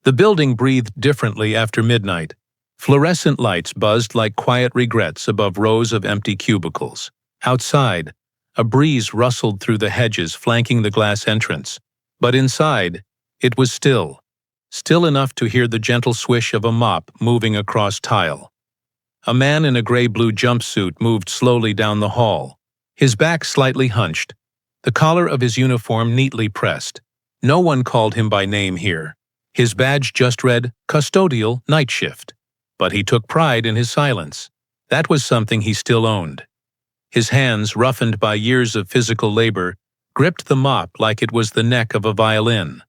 The building breathed differently after midnight. Fluorescent lights buzzed like quiet regrets above rows of empty cubicles. Outside, a breeze rustled through the hedges flanking the glass entrance. But inside, it was still. Still enough to hear the gentle swish of a mop moving across tile. A man in a gray-blue jumpsuit moved slowly down the hall, his back slightly hunched, the collar of his uniform neatly pressed. No one called him by name here. His badge just read, Custodial Night Shift. But he took pride in his silence. That was something he still owned. His hands, roughened by years of physical labor, gripped the mop like it was the neck of a violin.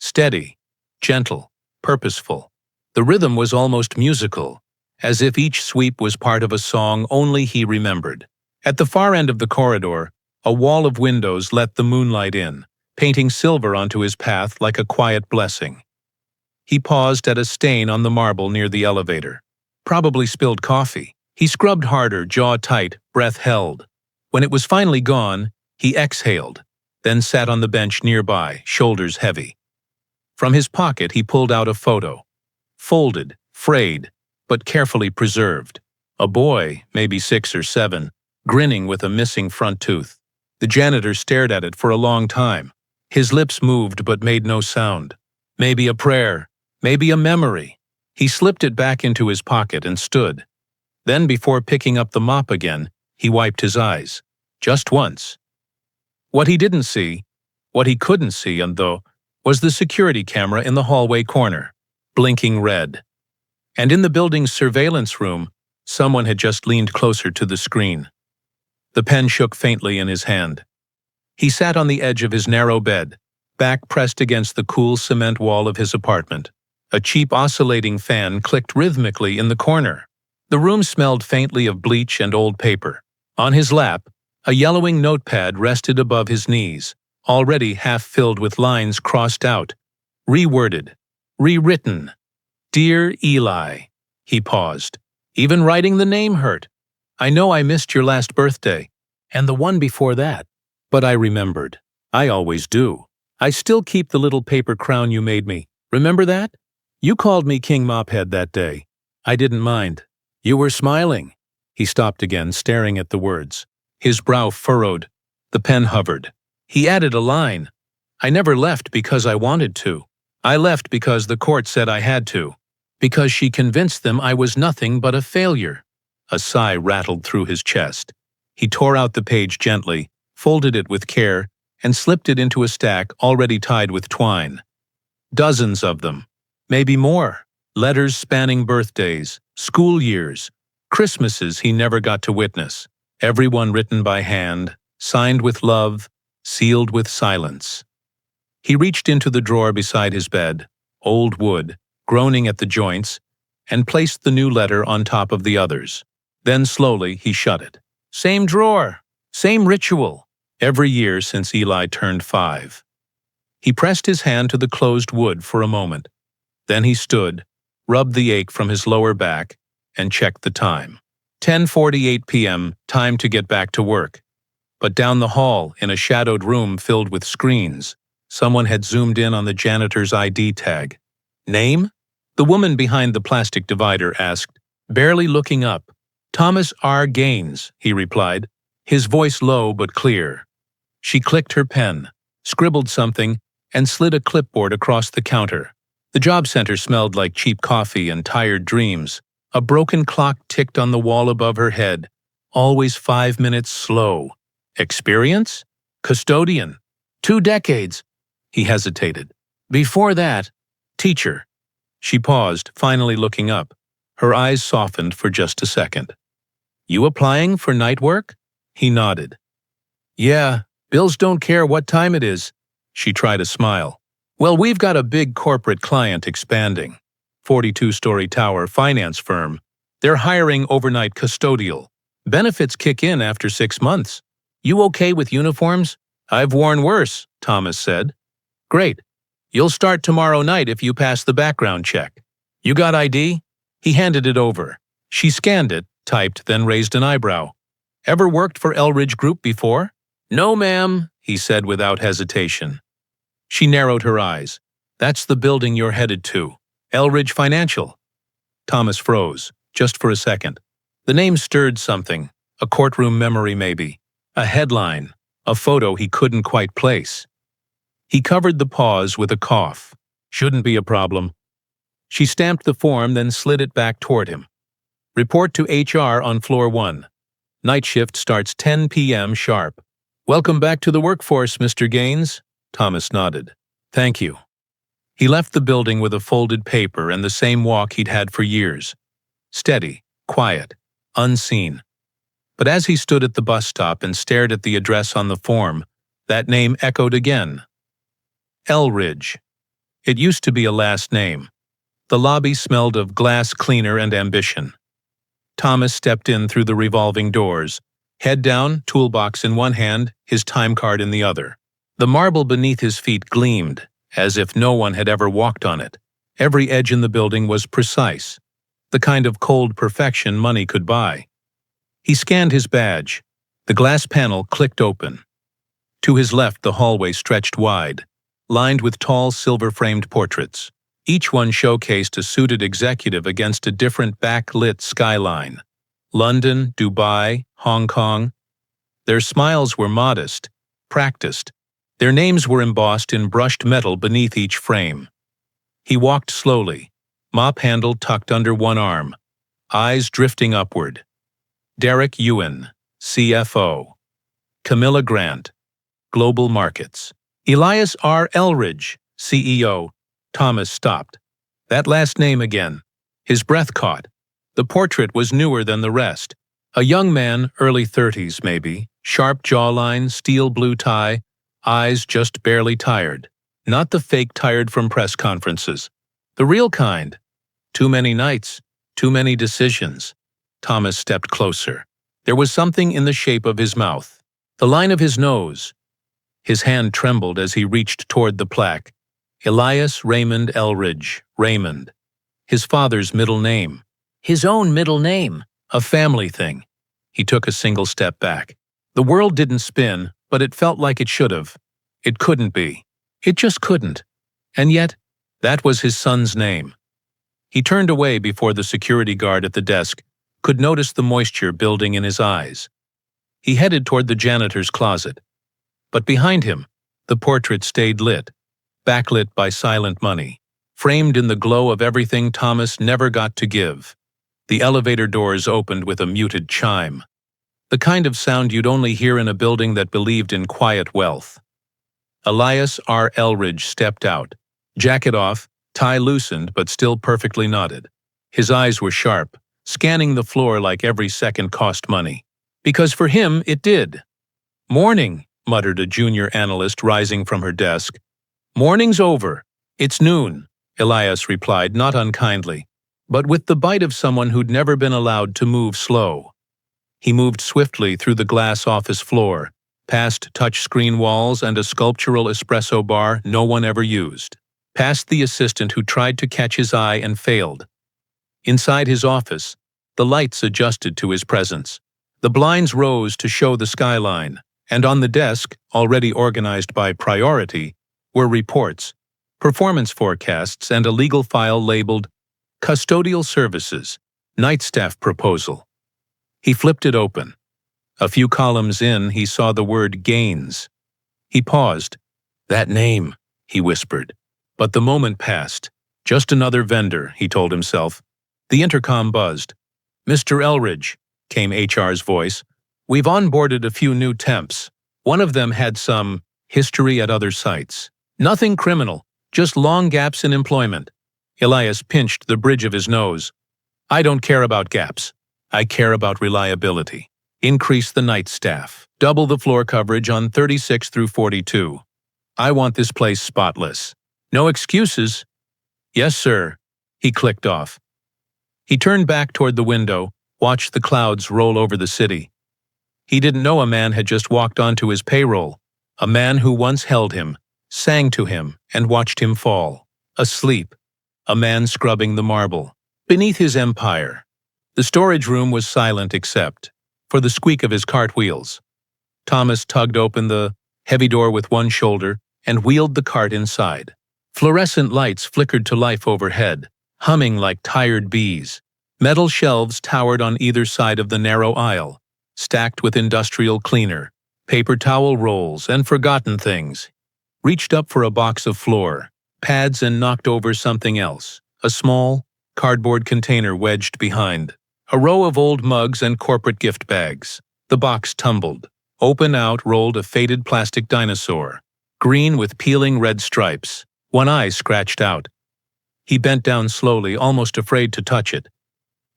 Steady, gentle, purposeful. The rhythm was almost musical, as if each sweep was part of a song only he remembered. At the far end of the corridor, a wall of windows let the moonlight in, painting silver onto his path like a quiet blessing. He paused at a stain on the marble near the elevator. Probably spilled coffee. He scrubbed harder, jaw tight, breath held. When it was finally gone, he exhaled, then sat on the bench nearby, shoulders heavy. From his pocket he pulled out a photo. Folded, frayed, but carefully preserved. A boy, maybe 6 or 7, grinning with a missing front tooth. The janitor stared at it for a long time. His lips moved but made no sound. Maybe a prayer, maybe a memory. He slipped it back into his pocket and stood. Then, before picking up the mop again, he wiped his eyes. Just once. What he didn't see, what he couldn't see, was the security camera in the hallway corner, blinking red. And in the building's surveillance room, someone had just leaned closer to the screen. The pen shook faintly in his hand. He sat on the edge of his narrow bed, back pressed against the cool cement wall of his apartment. A cheap oscillating fan clicked rhythmically in the corner. The room smelled faintly of bleach and old paper. On his lap, a yellowing notepad rested above his knees, already half filled with lines crossed out, reworded, rewritten. Dear Eli. He paused. Even writing the name hurt. I know I missed your last birthday, and the one before that. But I remembered. I always do. I still keep the little paper crown you made me. Remember that? You called me King Mophead that day. I didn't mind. You were smiling. He stopped again, staring at the words. His brow furrowed. The pen hovered. He added a line. I never left because I wanted to. I left because the court said I had to. Because she convinced them I was nothing but a failure. A sigh rattled through his chest. He tore out the page gently, folded it with care, and slipped it into a stack already tied with twine. Dozens of them. Maybe more. Letters spanning birthdays, school years, Christmases he never got to witness. Everyone written by hand, signed with love, sealed with silence. He reached into the drawer beside his bed, old wood, groaning at the joints, and placed the new letter on top of the others. Then slowly he shut it. Same drawer, same ritual, every year since Eli turned 5. He pressed his hand to the closed wood for a moment. Then he stood, rubbed the ache from his lower back, and checked the time. 10:48 p.m., time to get back to work. But down the hall, in a shadowed room filled with screens, someone had zoomed in on the janitor's ID tag. Name? The woman behind the plastic divider asked, barely looking up. Thomas R. Gaines, he replied, his voice low but clear. She clicked her pen, scribbled something, and slid a clipboard across the counter. The job center smelled like cheap coffee and tired dreams. A broken clock ticked on the wall above her head, always 5 minutes slow. Experience? Custodian. 2 decades. He hesitated. Before that, teacher. She paused, finally looking up. Her eyes softened for just a second. You applying for night work? He nodded. Yeah, bills don't care what time it is. She tried a smile. Well, we've got a big corporate client expanding. 42-story tower finance firm. They're hiring overnight custodial. Benefits kick in after 6 months. You okay with uniforms? I've worn worse, Thomas said. Great. You'll start tomorrow night if you pass the background check. You got ID? He handed it over. She scanned it, typed, then raised an eyebrow. Ever worked for Elridge Group before? No, ma'am, he said without hesitation. She narrowed her eyes. That's the building you're headed to. Elridge Financial. Thomas froze, just for a second. The name stirred something, a courtroom memory maybe, a headline, a photo he couldn't quite place. He covered the pause with a cough. Shouldn't be a problem. She stamped the form, then slid it back toward him. Report to HR on floor 1. Night shift starts 10 p.m. sharp. Welcome back to the workforce, Mr. Gaines. Thomas nodded. Thank you. He left the building with a folded paper and the same walk he'd had for years. Steady, quiet, unseen. But as he stood at the bus stop and stared at the address on the form, that name echoed again. Elridge. It used to be a last name. The lobby smelled of glass cleaner and ambition. Thomas stepped in through the revolving doors, head down, toolbox in one hand, his time card in the other. The marble beneath his feet gleamed, as if no one had ever walked on it. Every edge in the building was precise, the kind of cold perfection money could buy. He scanned his badge. The glass panel clicked open. To his left, the hallway stretched wide, lined with tall silver-framed portraits. Each one showcased a suited executive against a different backlit skyline. London, Dubai, Hong Kong. Their smiles were modest, practiced. Their names were embossed in brushed metal beneath each frame. He walked slowly, mop handle tucked under one arm, eyes drifting upward. Derek Ewan, CFO. Camilla Grant, Global Markets. Elias R. Elridge, CEO. Thomas stopped. That last name again. His breath caught. The portrait was newer than the rest. A young man, early 30s maybe, sharp jawline, steel blue tie, eyes just barely tired. Not the fake tired from press conferences. The real kind. Too many nights, too many decisions. Thomas stepped closer. There was something in the shape of his mouth, the line of his nose. His hand trembled as he reached toward the plaque. Elias Raymond Elridge, Raymond. His father's middle name. His own middle name. A family thing. He took a single step back. The world didn't spin, but it felt like it should have. It couldn't be. It just couldn't. And yet, that was his son's name. He turned away before the security guard at the desk could notice the moisture building in his eyes. He headed toward the janitor's closet. But behind him, the portrait stayed lit, backlit by silent money, framed in the glow of everything Thomas never got to give. The elevator doors opened with a muted chime, the kind of sound you'd only hear in a building that believed in quiet wealth. Elias R. Elridge stepped out, jacket off, tie loosened but still perfectly knotted. His eyes were sharp, scanning the floor like every second cost money. Because for him, it did. "Morning," muttered a junior analyst rising from her desk. "Morning's over. It's noon," Elias replied, not unkindly, but with the bite of someone who'd never been allowed to move slow. He moved swiftly through the glass office floor, past touch-screen walls and a sculptural espresso bar no one ever used, past the assistant who tried to catch his eye and failed. Inside his office, the lights adjusted to his presence. The blinds rose to show the skyline, and on the desk, already organized by priority, were reports, performance forecasts, and a legal file labeled Custodial Services, Night Staff Proposal. He flipped it open. A few columns in, he saw the word Gaines. He paused. "That name," he whispered. But the moment passed. "Just another vendor," he told himself. The intercom buzzed. "Mr. Elridge," came HR's voice. "We've onboarded a few new temps. One of them had some history at other sites. Nothing criminal, just long gaps in employment." Elias pinched the bridge of his nose. "I don't care about gaps. I care about reliability. Increase the night staff. Double the floor coverage on 36 through 42. I want this place spotless. No excuses." "Yes, sir," he clicked off. He turned back toward the window, watched the clouds roll over the city. He didn't know a man had just walked onto his payroll, a man who once held him, sang to him, and watched him fall. Asleep. A man scrubbing the marble. Beneath his empire. The storage room was silent except for the squeak of his cartwheels. Thomas tugged open the heavy door with one shoulder and wheeled the cart inside. Fluorescent lights flickered to life overhead, humming like tired bees. Metal shelves towered on either side of the narrow aisle, stacked with industrial cleaner, paper towel rolls, and forgotten things. Reached up for a box of floor pads and knocked over something else, a small, cardboard container wedged behind. A row of old mugs and corporate gift bags. The box tumbled. Open out rolled a faded plastic dinosaur, green with peeling red stripes, one eye scratched out. He bent down slowly, almost afraid to touch it.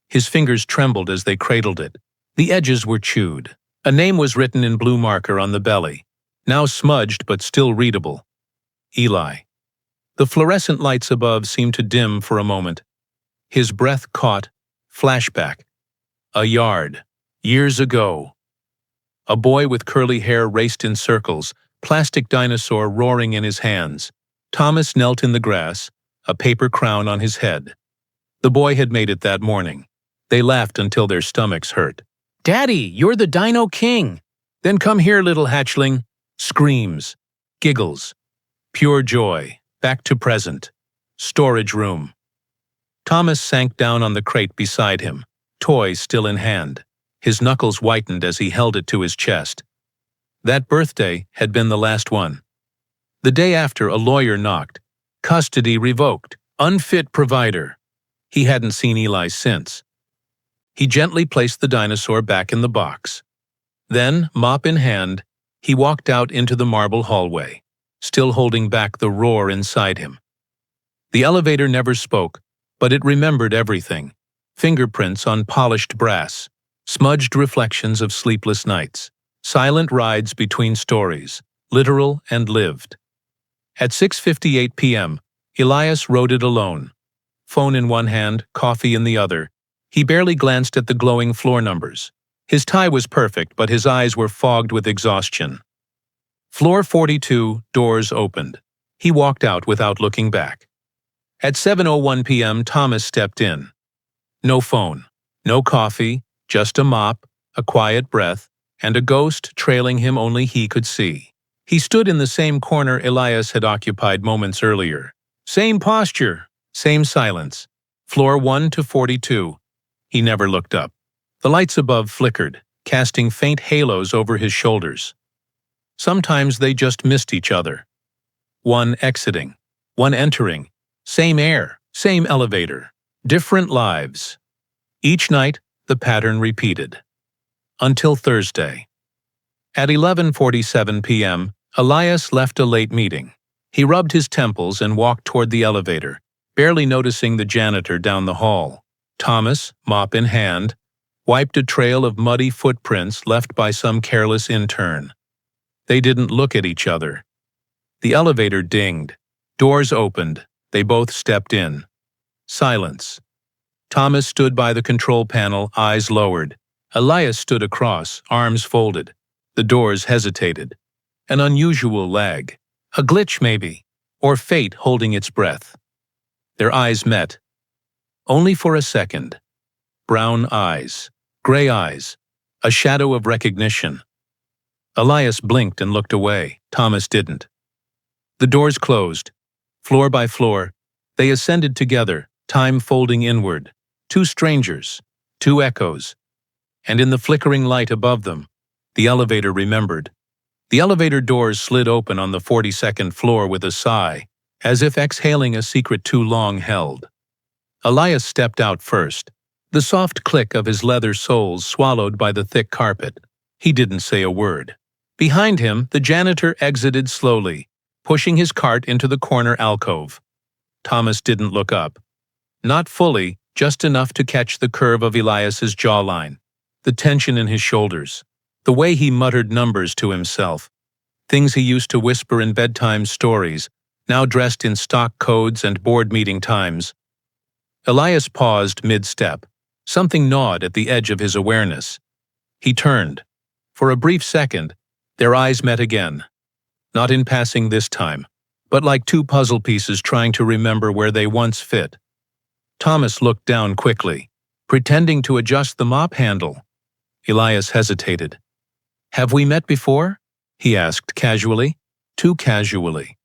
His fingers trembled as they cradled it. The edges were chewed. A name was written in blue marker on the belly, now smudged but still readable. Eli. The fluorescent lights above seemed to dim for a moment. His breath caught. Flashback. A yard. Years ago. A boy with curly hair raced in circles, plastic dinosaur roaring in his hands. Thomas knelt in the grass, a paper crown on his head. The boy had made it that morning. They laughed until their stomachs hurt. "Daddy, you're the Dino King!" "Then come here, little hatchling." Screams. Giggles. Pure joy. Back to present. Storage room. Thomas sank down on the crate beside him, toy still in hand. His knuckles whitened as he held it to his chest. That birthday had been the last one. The day after, a lawyer knocked. Custody revoked. Unfit provider. He hadn't seen Eli since. He gently placed the dinosaur back in the box. Then, mop in hand, he walked out into the marble hallway, still holding back the roar inside him. The elevator never spoke, but it remembered everything. Fingerprints on polished brass, smudged reflections of sleepless nights, silent rides between stories, literal and lived. At 6:58 p.m., Elias rode it alone. Phone in one hand, coffee in the other. He barely glanced at the glowing floor numbers. His tie was perfect, but his eyes were fogged with exhaustion. Floor 42, doors opened. He walked out without looking back. At 7:01 p.m., Thomas stepped in. No phone, no coffee, just a mop, a quiet breath, and a ghost trailing him only he could see. He stood in the same corner Elias had occupied moments earlier. Same posture, same silence. Floor 1 to 42. He never looked up. The lights above flickered, casting faint halos over his shoulders. Sometimes they just missed each other. One exiting, one entering. Same air, same elevator. Different lives. Each night, the pattern repeated. Until Thursday. At 11:47 p.m., Elias left a late meeting. He rubbed his temples and walked toward the elevator, barely noticing the janitor down the hall. Thomas, mop in hand, wiped a trail of muddy footprints left by some careless intern. They didn't look at each other. The elevator dinged. Doors opened. They both stepped in. Silence. Thomas stood by the control panel, eyes lowered. Elias stood across, arms folded. The doors hesitated. An unusual lag. A glitch, maybe. Or fate holding its breath. Their eyes met. Only for a second. Brown eyes. Gray eyes. A shadow of recognition. Elias blinked and looked away. Thomas didn't. The doors closed. Floor by floor, they ascended together, time folding inward. Two strangers, two echoes. And in the flickering light above them, the elevator remembered. The elevator doors slid open on the 42nd floor with a sigh, as if exhaling a secret too long held. Elias stepped out first, the soft click of his leather soles swallowed by the thick carpet. He didn't say a word. Behind him, the janitor exited slowly, pushing his cart into the corner alcove. Thomas didn't look up. Not fully, just enough to catch the curve of Elias's jawline, the tension in his shoulders, the way he muttered numbers to himself, things he used to whisper in bedtime stories, now dressed in stock codes and board meeting times. Elias paused mid-step. Something gnawed at the edge of his awareness. He turned. For a brief second, their eyes met again. Not in passing this time, but like two puzzle pieces trying to remember where they once fit. Thomas looked down quickly, pretending to adjust the mop handle. Elias hesitated. "Have we met before?" he asked casually. Too casually.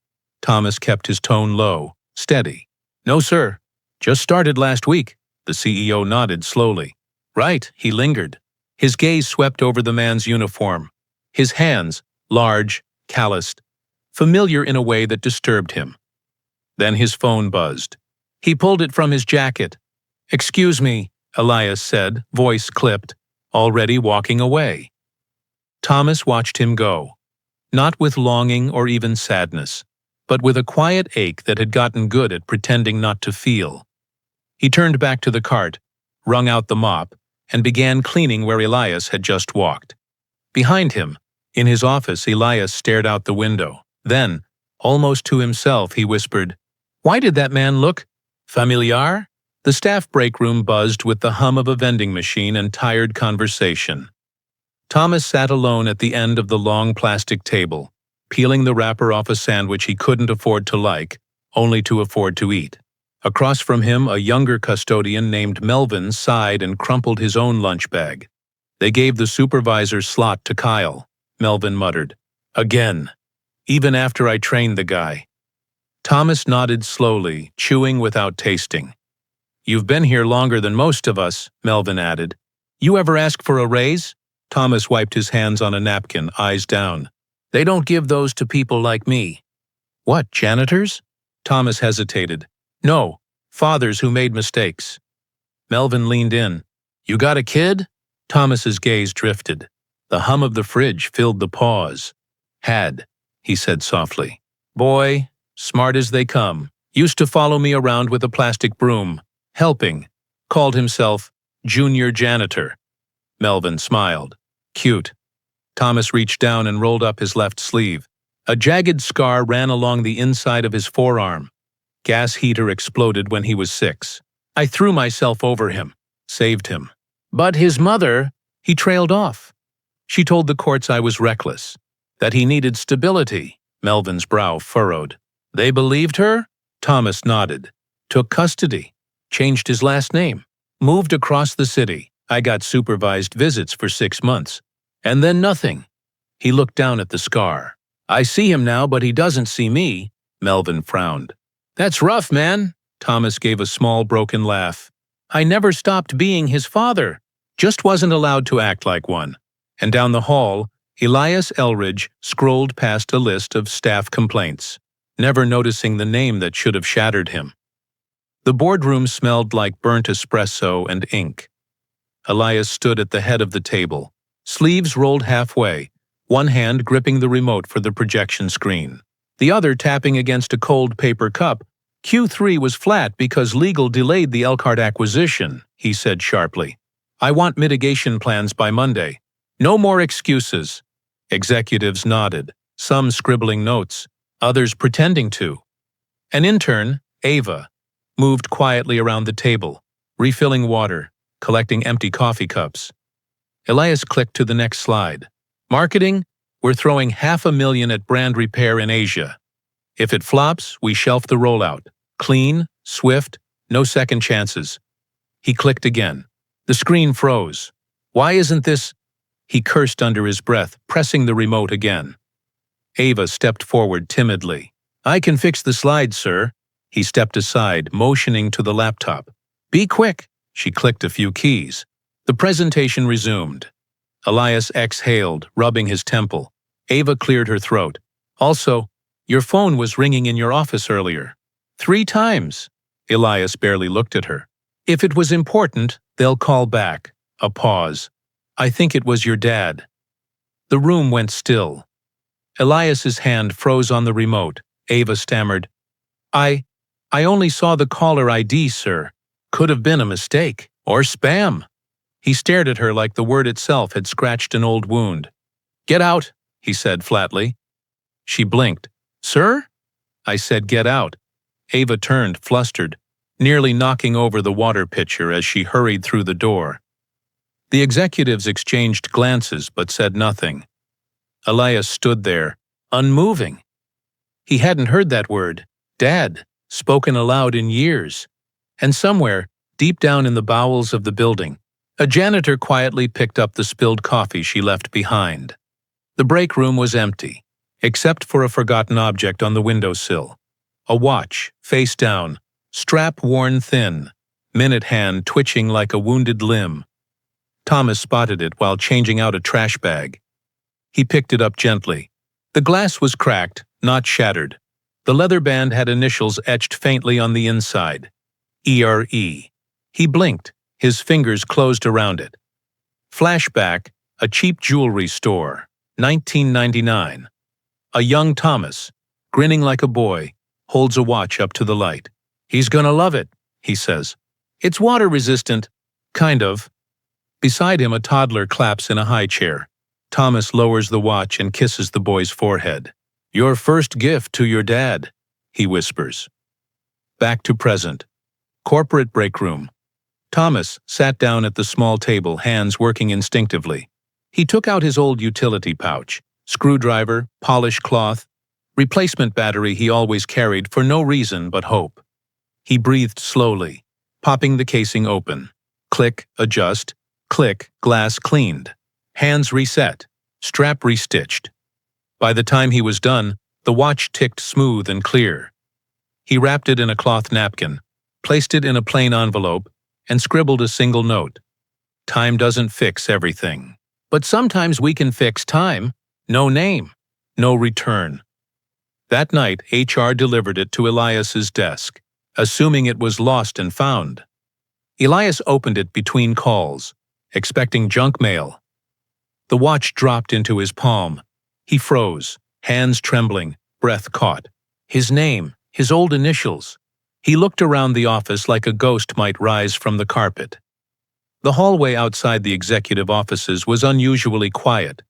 Thomas kept his tone low, steady. "No, sir. Just started last week." The CEO nodded slowly. "Right," he lingered. His gaze swept over the man's uniform. His hands, large, calloused, familiar in a way that disturbed him. Then his phone buzzed. He pulled it from his jacket. "Excuse me," Elias said, voice clipped, already walking away. Thomas watched him go, not with longing or even sadness, but with a quiet ache that had gotten good at pretending not to feel. He turned back to the cart, wrung out the mop, and began cleaning where Elias had just walked. Behind him, in his office, Elias stared out the window. Then, almost to himself, he whispered, "Why did that man look familiar?" The staff break room buzzed with the hum of a vending machine and tired conversation. Thomas sat alone at the end of the long plastic table, peeling the wrapper off a sandwich he couldn't afford to like, only to afford to eat. Across from him, a younger custodian named Melvin sighed and crumpled his own lunch bag. "They gave the supervisor's slot to Kyle," Melvin muttered. "Again. Even after I trained the guy." Thomas nodded slowly, chewing without tasting. "You've been here longer than most of us," Melvin added. "You ever ask for a raise?" Thomas wiped his hands on a napkin, eyes down. "They don't give those to people like me." "What, janitors?" Thomas hesitated. "No, fathers who made mistakes." Melvin leaned in. "You got a kid?" Thomas's gaze drifted. The hum of the fridge filled the pause. "Had," he said softly. "Boy, smart as they come. Used to follow me around with a plastic broom. Helping. Called himself Junior Janitor." Melvin smiled. "Cute." Thomas reached down and rolled up his left sleeve. A jagged scar ran along the inside of his forearm. Gas heater exploded when he was 6. "I threw myself over him. Saved him. But his mother," he trailed off. "She told the courts I was reckless. That he needed stability." Melvin's brow furrowed. "They believed her?" Thomas nodded. "Took custody. Changed his last name. Moved across the city. I got supervised visits for 6 months. And then nothing." He looked down at the scar. "I see him now, but he doesn't see me." Melvin frowned. "That's rough, man." Thomas gave a small broken laugh. "I never stopped being his father. Just wasn't allowed to act like one." And down the hall, Elias Elridge scrolled past a list of staff complaints, never noticing the name that should have shattered him. The boardroom smelled like burnt espresso and ink. Elias stood at the head of the table, sleeves rolled halfway, one hand gripping the remote for the projection screen, the other tapping against a cold paper cup. "Q3 was flat because legal delayed the Elkhart acquisition," he said sharply. "I want mitigation plans by Monday. No more excuses." Executives nodded, some scribbling notes, others pretending to. An intern, Ava, moved quietly around the table, refilling water, collecting empty coffee cups. Elias clicked to the next slide. "Marketing? We're throwing $500,000 at brand repair in Asia. If it flops, we shelf the rollout. Clean, swift, no second chances." He clicked again. The screen froze. "Why isn't this?" He cursed under his breath, pressing the remote again. Ava stepped forward timidly. "I can fix the slides, sir." He stepped aside, motioning to the laptop. "Be quick." She clicked a few keys. The presentation resumed. Elias exhaled, rubbing his temple. Ava cleared her throat. "Also, your phone was ringing in your office earlier." 3 times. Elias barely looked at her. "If it was important, they'll call back." A pause. "I think it was your dad." The room went still. Elias's hand froze on the remote. Ava stammered, I only saw the caller ID, sir. Could have been a mistake. Or spam." He stared at her like the word itself had scratched an old wound. "Get out," he said flatly. She blinked. "Sir?" "I said get out." Ava turned, flustered, nearly knocking over the water pitcher as she hurried through the door. The executives exchanged glances but said nothing. Elias stood there, unmoving. He hadn't heard that word, Dad, spoken aloud in years. And somewhere, deep down in the bowels of the building, a janitor quietly picked up the spilled coffee she left behind. The break room was empty. except for a forgotten object on the windowsill. A watch, face down, strap worn thin, minute hand twitching like a wounded limb. Thomas spotted it while changing out a trash bag. He picked it up gently. The glass was cracked, not shattered. The leather band had initials etched faintly on the inside. ERE. He blinked, his fingers closed around it. Flashback, a cheap jewelry store, 1999. A young Thomas, grinning like a boy, holds a watch up to the light. "He's gonna love it," he says. "It's water resistant." "Kind of." Beside him, a toddler claps in a high chair. Thomas lowers the watch and kisses the boy's forehead. "Your first gift to your dad," he whispers. Back to present. Corporate break room. Thomas sat down at the small table, hands working instinctively. He took out his old utility pouch, screwdriver, polish cloth, replacement battery he always carried for no reason but hope. He breathed slowly, popping the casing open. Click, adjust, click, glass cleaned. Hands reset, strap restitched. By the time he was done, the watch ticked smooth and clear. He wrapped it in a cloth napkin, placed it in a plain envelope, and scribbled a single note. "Time doesn't fix everything. But sometimes we can fix time. No name, no return." That night, HR delivered it to Elias's desk, assuming it was lost and found. Elias opened it between calls, expecting junk mail. The watch dropped into his palm. He froze, hands trembling, breath caught. His name, his old initials. He looked around the office like a ghost might rise from the carpet. The hallway outside the executive offices was unusually quiet.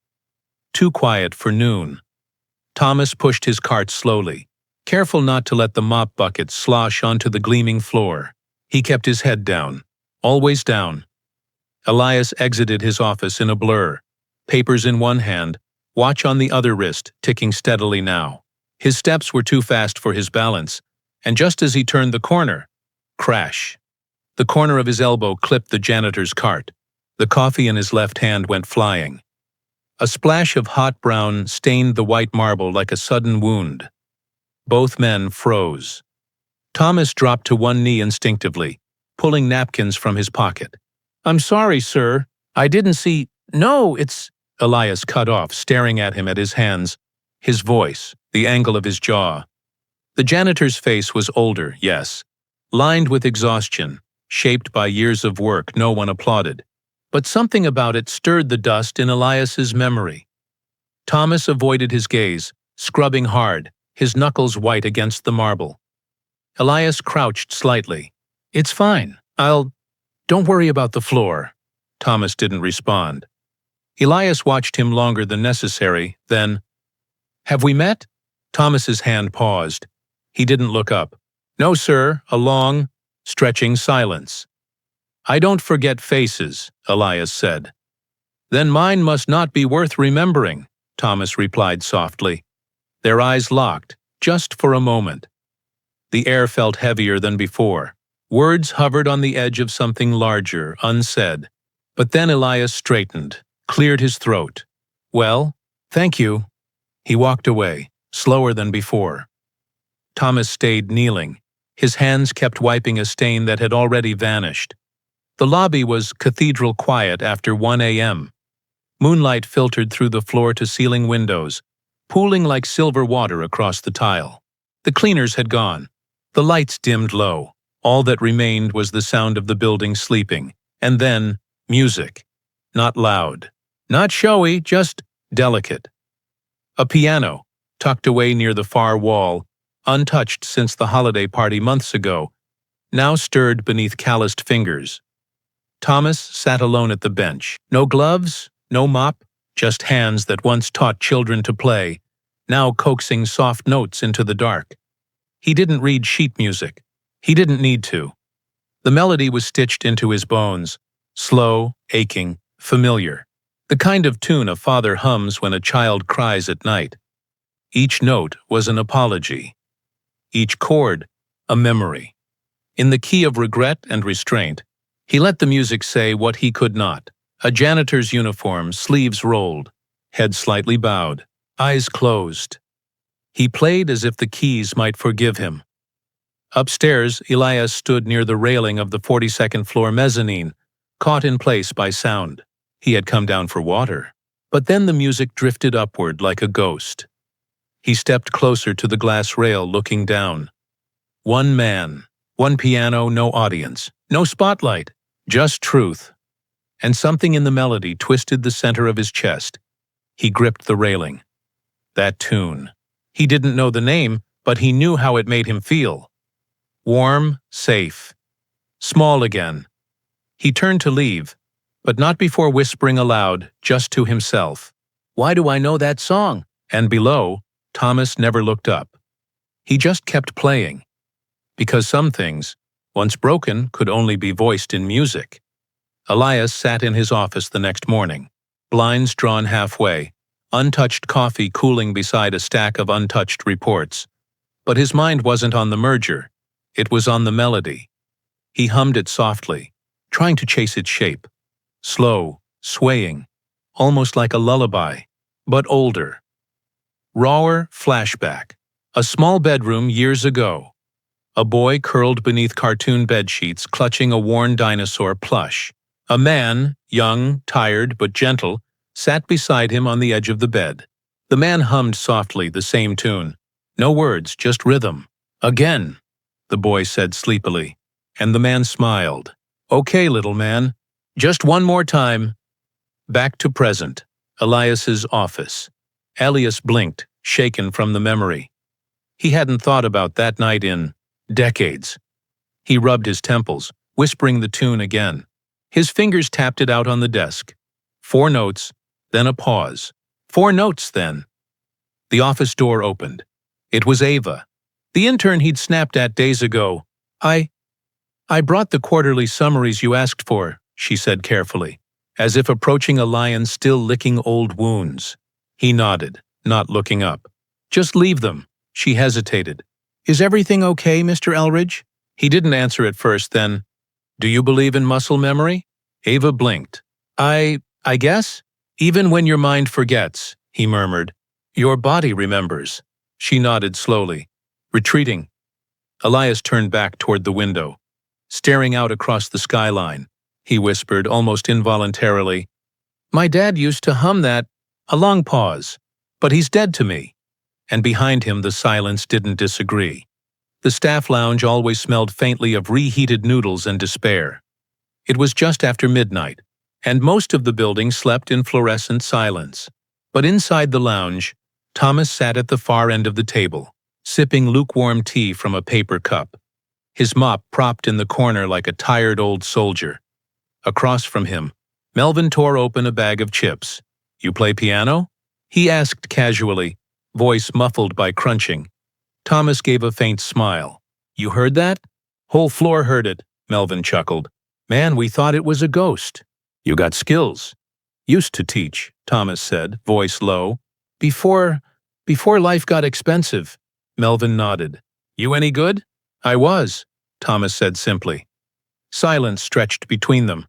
Too quiet for noon. Thomas pushed his cart slowly, careful not to let the mop bucket slosh onto the gleaming floor. He kept his head down, always down. Elias exited his office in a blur, papers in one hand, watch on the other wrist, ticking steadily now. His steps were too fast for his balance, and just as he turned the corner, crash. The corner of his elbow clipped the janitor's cart. The coffee in his left hand went flying. A splash of hot brown stained the white marble like a sudden wound. Both men froze. Thomas dropped to one knee instinctively, pulling napkins from his pocket. "I'm sorry, sir. I didn't see—" "No, it's—" Elias cut off, staring at him at his hands, his voice, the angle of his jaw. The janitor's face was older, yes, lined with exhaustion, shaped by years of work no one applauded. But something about it stirred the dust in Elias's memory. Thomas avoided his gaze, scrubbing hard, his knuckles white against the marble. Elias crouched slightly. "It's fine. Don't worry about the floor." Thomas didn't respond. Elias watched him longer than necessary, then, "Have we met?" Thomas's hand paused. He didn't look up. "No, sir," a long, stretching silence. "I don't forget faces," Elias said. "Then mine must not be worth remembering," Thomas replied softly. Their eyes locked, just for a moment. The air felt heavier than before. Words hovered on the edge of something larger, unsaid. But then Elias straightened, cleared his throat. "Well, thank you." He walked away, slower than before. Thomas stayed kneeling. His hands kept wiping a stain that had already vanished. The lobby was cathedral quiet after 1 a.m. Moonlight filtered through the floor-to-ceiling windows, pooling like silver water across the tile. The cleaners had gone. The lights dimmed low. All that remained was the sound of the building sleeping, and then music. Not loud, not showy, just delicate. A piano, tucked away near the far wall, untouched since the holiday party months ago, now stirred beneath calloused fingers. Thomas sat alone at the bench. No gloves, no mop, just hands that once taught children to play, now coaxing soft notes into the dark. He didn't read sheet music. He didn't need to. The melody was stitched into his bones, slow, aching, familiar. The kind of tune a father hums when a child cries at night. Each note was an apology. Each chord, a memory. In the key of regret and restraint, he let the music say what he could not. A janitor's uniform, sleeves rolled, head slightly bowed. eyes closed. He played as if the keys might forgive him. Upstairs, Elias stood near the railing of the 42nd floor mezzanine, caught in place by sound. He had come down for water. But then the music drifted upward like a ghost. He stepped closer to the glass rail, looking down. One man, one piano, no audience, no spotlight, just truth. And something in the melody twisted the center of his chest. He gripped the railing. That tune. He didn't know the name, but he knew how it made him feel. Warm, safe, small again. He turned to leave, but not before whispering aloud, just to himself, "Why do I know that song?" And below, Thomas never looked up. He just kept playing. Because some things, once broken, could only be voiced in music. Elias sat in his office the next morning, blinds drawn halfway, untouched coffee cooling beside a stack of untouched reports. But his mind wasn't on the merger. It was on the melody. He hummed it softly, trying to chase its shape. Slow, swaying, almost like a lullaby, but older. Rawer flashback. A small bedroom years ago. A boy curled beneath cartoon bedsheets, clutching a worn dinosaur plush. A man, young, tired, but gentle, sat beside him on the edge of the bed. The man hummed softly the same tune. No words, just rhythm. "Again," the boy said sleepily, and the man smiled. "Okay, little man. Just one more time." Back to present. Elias's office. Elias blinked, shaken from the memory. He hadn't thought about that night in decades. He rubbed his temples, whispering the tune again. His fingers tapped it out on the desk. 4 notes, then a pause. 4 notes, then. The office door opened. It was Ava, the intern he'd snapped at days ago. I brought the quarterly summaries you asked for," she said carefully, as if approaching a lion still licking old wounds. He nodded, not looking up. "Just leave them." She hesitated. "Is everything okay, Mr. Elridge?" He didn't answer at first, then, "Do you believe in muscle memory?" Ava blinked. I guess? Even when your mind forgets," he murmured, "your body remembers." She nodded slowly. Retreating. Elias turned back toward the window. Staring out across the skyline, he whispered almost involuntarily, "My dad used to hum that." A long pause. "But he's dead to me." And behind him the silence didn't disagree. The staff lounge always smelled faintly of reheated noodles and despair. It was just after midnight, and most of the building slept in fluorescent silence. But inside the lounge, Thomas sat at the far end of the table, sipping lukewarm tea from a paper cup, his mop propped in the corner like a tired old soldier. Across from him, Melvin tore open a bag of chips. "You play piano?" he asked casually, voice muffled by crunching. Thomas gave a faint smile. "You heard that?" "Whole floor heard it," Melvin chuckled. "Man, we thought it was a ghost." "You got skills." "Used to teach," Thomas said, voice low. Before life got expensive," Melvin nodded. "You any good?" "I was," Thomas said simply. Silence stretched between them.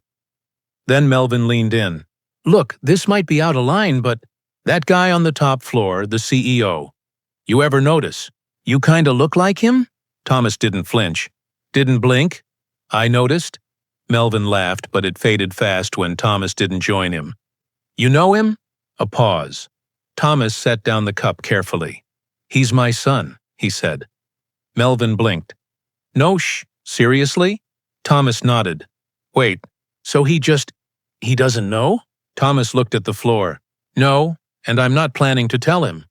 Then Melvin leaned in. "Look, this might be out of line, but that guy on the top floor, the CEO. You ever notice? You kinda look like him?" Thomas didn't flinch. "Didn't blink?" "I noticed." Melvin laughed, but it faded fast when Thomas didn't join him. "You know him?" A pause. Thomas set down the cup carefully. "He's my son," he said. Melvin blinked. "No, seriously?" Thomas nodded. "Wait, so he doesn't know?" Thomas looked at the floor. "No, and I'm not planning to tell him."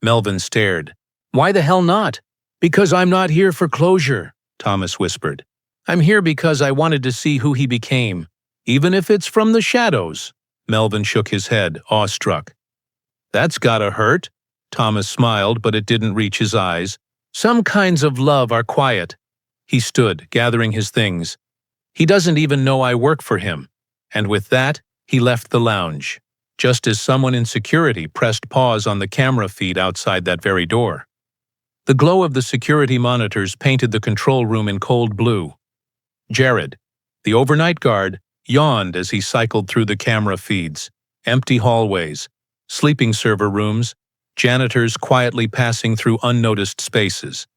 Melvin stared. "Why the hell not?" "Because I'm not here for closure," Thomas whispered. "I'm here because I wanted to see who he became, even if it's from the shadows." Melvin shook his head, awestruck. "That's gotta hurt." Thomas smiled, but it didn't reach his eyes. "Some kinds of love are quiet." He stood, gathering his things. "He doesn't even know I work for him." And with that, he left the lounge, just as someone in security pressed pause on the camera feed outside that very door. The glow of the security monitors painted the control room in cold blue. Jared, the overnight guard, yawned as he cycled through the camera feeds, empty hallways, sleeping server rooms, janitors quietly passing through unnoticed spaces.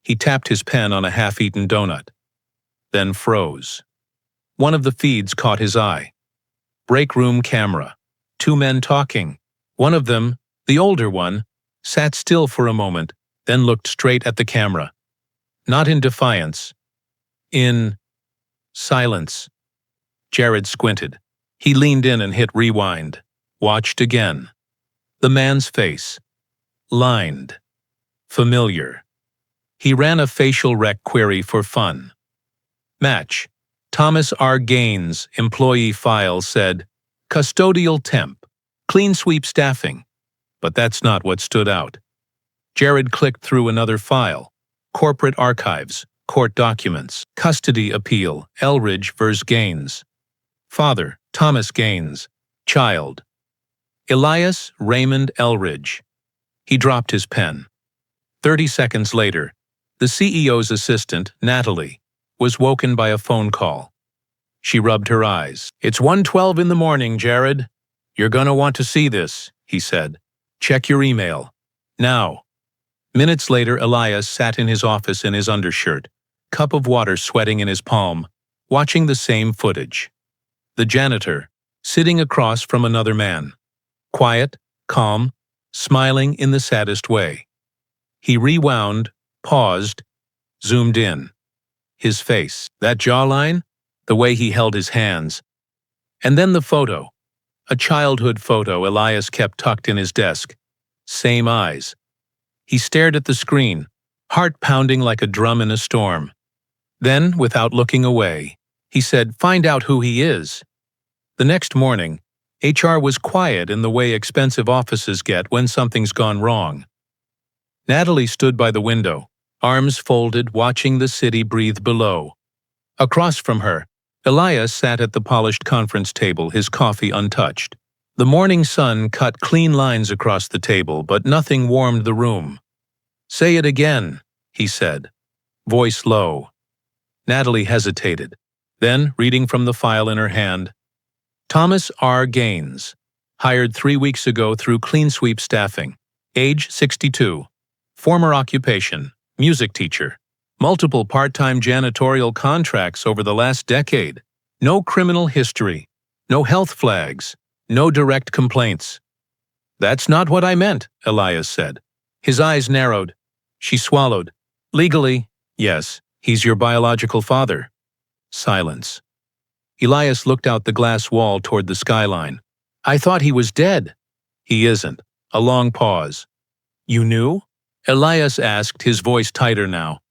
He tapped his pen on a half-eaten donut, then froze. One of the feeds caught his eye. Break room camera. Two men talking. One of them, the older one, sat still for a moment, then looked straight at the camera. Not in defiance. In silence. Jared squinted. He leaned in and hit rewind. Watched again. The man's face. Lined. Familiar. He ran a facial rec query for fun. Match. Thomas R. Gaines, employee file said, custodial temp, clean sweep staffing. But that's not what stood out. Jared clicked through another file. Corporate archives, court documents, custody appeal, Elridge vs. Gaines. Father, Thomas Gaines. Child, Elias Raymond Elridge. He dropped his pen. 30 seconds later, the CEO's assistant, Natalie, was woken by a phone call. She rubbed her eyes. It's 1:12 in the morning, Jared. You're gonna want to see this, he said. Check your email. Now. Minutes later, Elias sat in his office in his undershirt, cup of water sweating in his palm, watching the same footage. The janitor, sitting across from another man. Quiet, calm, smiling in the saddest way. He rewound, paused, zoomed in. His face, that jawline, the way he held his hands. And then the photo. A childhood photo Elias kept tucked in his desk. Same eyes. He stared at the screen, heart pounding like a drum in a storm. Then, without looking away, he said, "Find out who he is." The next morning, HR was quiet in the way expensive offices get when something's gone wrong. Natalie stood by the window, arms folded, watching the city breathe below. Across from her, Elias sat at the polished conference table, his coffee untouched. The morning sun cut clean lines across the table, but nothing warmed the room. "Say it again," he said, voice low. Natalie hesitated. Then, reading from the file in her hand, Thomas R. Gaines, hired 3 weeks ago through Clean Sweep Staffing, age 62, former occupation, music teacher, multiple part-time janitorial contracts over the last decade, no criminal history, no health flags, no direct complaints. "That's not what I meant," Elias said. His eyes narrowed. She swallowed. "Legally, yes, he's your biological father." Silence. Elias looked out the glass wall toward the skyline. "I thought he was dead." "He isn't." A long pause. "You knew?" Elias asked, his voice tighter now.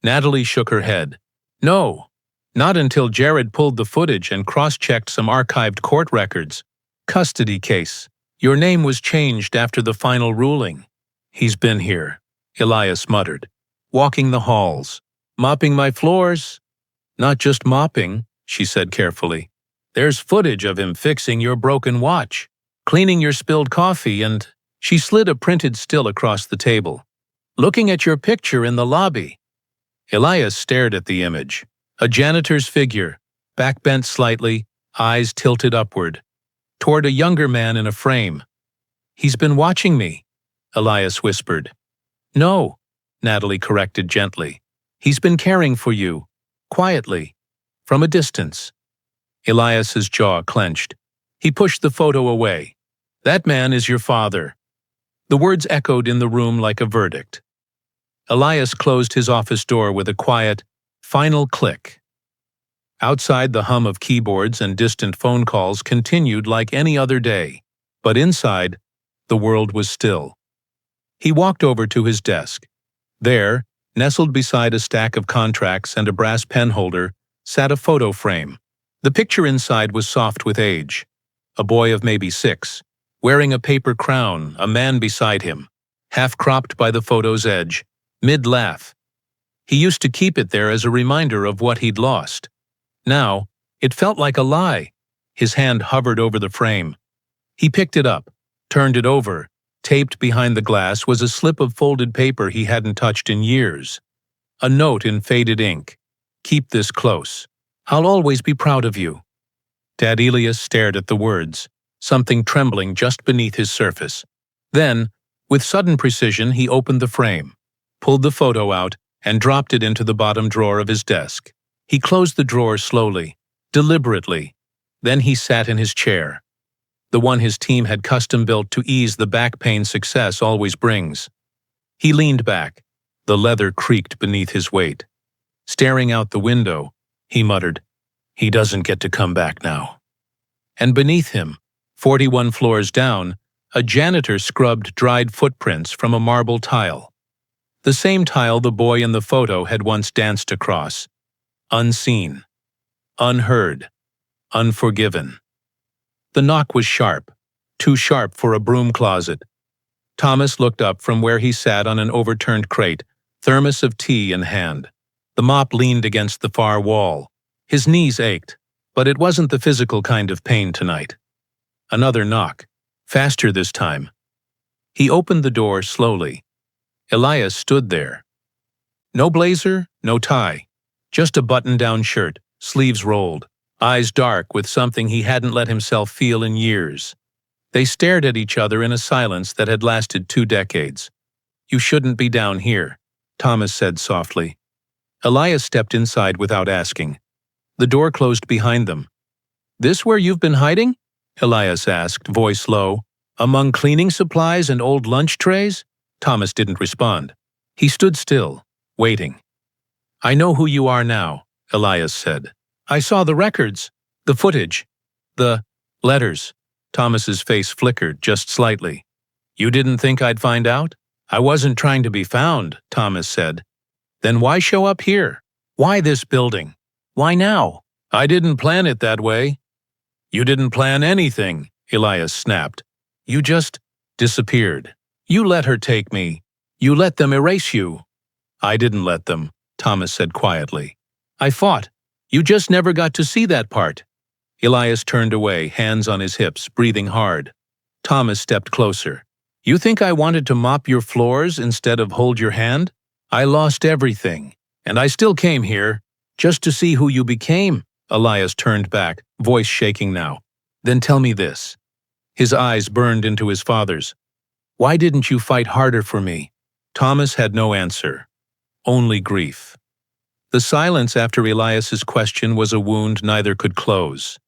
Natalie shook her head. "No, not until Jared pulled the footage and cross-checked some archived court records. Custody case. Your name was changed after the final ruling." "He's been here," Elias muttered. "Walking the halls. Mopping my floors." "Not just mopping," she said carefully. "There's footage of him fixing your broken watch, cleaning your spilled coffee, and..." She slid a printed still across the table. "Looking at your picture in the lobby." Elias stared at the image. A janitor's figure, back bent slightly, eyes tilted upward, toward a younger man in a frame. "He's been watching me," Elias whispered. "No," Natalie corrected gently. "He's been caring for you, quietly, from a distance." Elias's jaw clenched. He pushed the photo away. "That man is your father." The words echoed in the room like a verdict. Elias closed his office door with a quiet, final click. Outside, the hum of keyboards and distant phone calls continued like any other day, but inside, the world was still. He walked over to his desk. There, nestled beside a stack of contracts and a brass pen holder, sat a photo frame. The picture inside was soft with age. A boy of maybe 6, wearing a paper crown, a man beside him, half-cropped by the photo's edge, mid-laugh. He used to keep it there as a reminder of what he'd lost. Now, it felt like a lie. His hand hovered over the frame. He picked it up, turned it over. Taped behind the glass was a slip of folded paper he hadn't touched in years. A note in faded ink. "Keep this close. I'll always be proud of you." Dad Elias stared at the words, something trembling just beneath his surface. Then, With sudden precision, he opened the frame, pulled the photo out, and dropped it into the bottom drawer of his desk. He closed the drawer slowly, deliberately. Then he sat in his chair, the one his team had custom-built to ease the back pain success always brings. He leaned back. The leather creaked beneath his weight. Staring out the window, he muttered, "He doesn't get to come back now." And beneath him, 41 floors down, a janitor scrubbed dried footprints from a marble tile. The same tile the boy in the photo had once danced across. Unseen, unheard, unforgiven. The knock was sharp, too sharp for a broom closet. Thomas looked up from where he sat on an overturned crate, thermos of tea in hand. The mop leaned against the far wall. His knees ached, but it wasn't the physical kind of pain tonight. Another knock, faster this time. He opened the door slowly. Elias stood there. No blazer, no tie, just a button-down shirt, sleeves rolled, eyes dark with something he hadn't let himself feel in years. They stared at each other in a silence that had lasted 2 decades. "You shouldn't be down here," Thomas said softly. Elias stepped inside without asking. The door closed behind them. "This where you've been hiding?" Elias asked, voice low. "Among cleaning supplies and old lunch trays?" Thomas didn't respond. He stood still, waiting. "I know who you are now," Elias said. "I saw the records, the footage, the letters." Thomas's face flickered just slightly. "You didn't think I'd find out?" "I wasn't trying to be found," Thomas said. "Then why show up here? Why this building? Why now?" "I didn't plan it that way." "You didn't plan anything," Elias snapped. "You just disappeared. You let her take me. You let them erase you." "I didn't let them," Thomas said quietly. "I fought. You just never got to see that part." Elias turned away, hands on his hips, breathing hard. Thomas stepped closer. "You think I wanted to mop your floors instead of hold your hand? I lost everything, and I still came here, just to see who you became." Elias turned back, voice shaking now. "Then tell me this." His eyes burned into his father's. "Why didn't you fight harder for me?" Thomas had no answer, only grief. The silence after Elias's question was a wound neither could close.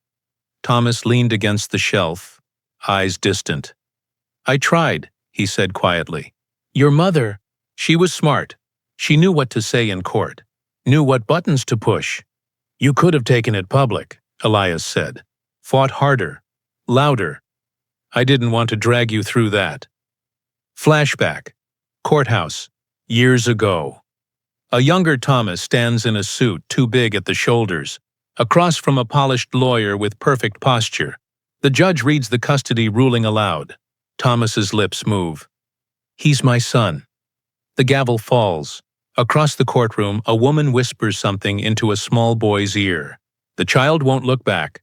Thomas leaned against the shelf, eyes distant. "I tried," he said quietly. "Your mother, she was smart. She knew what to say in court, knew what buttons to push." "You could have taken it public," Elias said. "Fought harder, louder. I didn't want to drag you through that." Flashback. Courthouse. Years ago. A younger Thomas stands in a suit too big at the shoulders, across from a polished lawyer with perfect posture. The judge reads the custody ruling aloud. Thomas's lips move. "He's my son." The gavel falls. Across the courtroom, a woman whispers something into a small boy's ear. The child won't look back.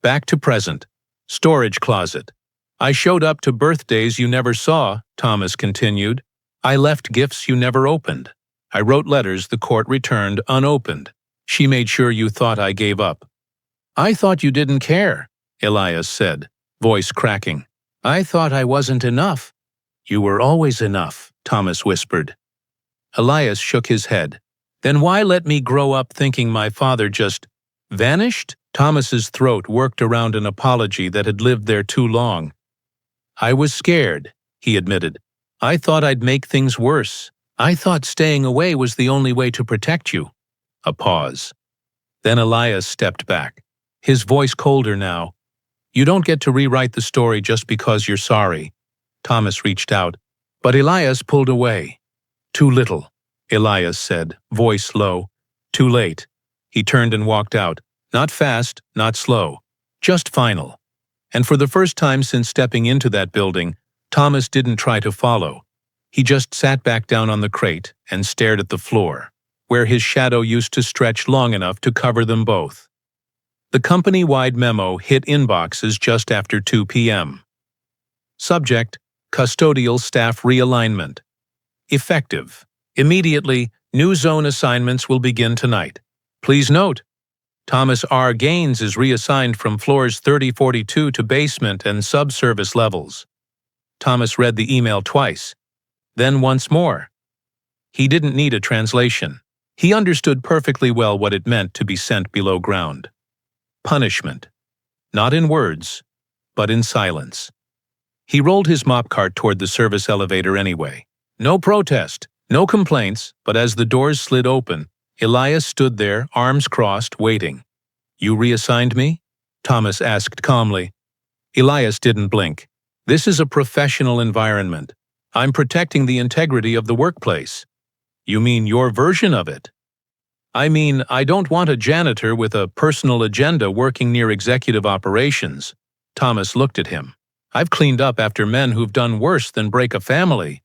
Back to present. Storage closet. "I showed up to birthdays you never saw," Thomas continued. "I left gifts you never opened. I wrote letters the court returned unopened. She made sure you thought I gave up." "I thought you didn't care," Elias said, voice cracking. "I thought I wasn't enough." "You were always enough," Thomas whispered. Elias shook his head. "Then why let me grow up thinking my father just vanished?" Thomas's throat worked around an apology that had lived there too long. "I was scared," he admitted. "I thought I'd make things worse. I thought staying away was the only way to protect you." A pause. Then Elias stepped back, his voice colder now. "You don't get to rewrite the story just because you're sorry." Thomas reached out, but Elias pulled away. "Too little," Elias said, voice low. "Too late." He turned and walked out, not fast, not slow, just final. And for the first time since stepping into that building, Thomas didn't try to follow. He just sat back down on the crate and stared at the floor, where his shadow used to stretch long enough to cover them both. The company-wide memo hit inboxes just after 2 p.m. Subject: Custodial Staff Realignment. Effective: immediately, new zone assignments will begin tonight. Please note, Thomas R. Gaines is reassigned from floors 3042 to basement and subservice levels. Thomas read the email twice, then once more. He didn't need a translation. He understood perfectly well what it meant to be sent below ground. Punishment. Not in words, but in silence. He rolled his mop cart toward the service elevator anyway. No protest, no complaints, but as the doors slid open, Elias stood there, arms crossed, waiting. "You reassigned me?" Thomas asked calmly. Elias didn't blink. "This is a professional environment. I'm protecting the integrity of the workplace." "You mean your version of it?" "I mean, I don't want a janitor with a personal agenda working near executive operations." Thomas looked at him. "I've cleaned up after men who've done worse than break a family."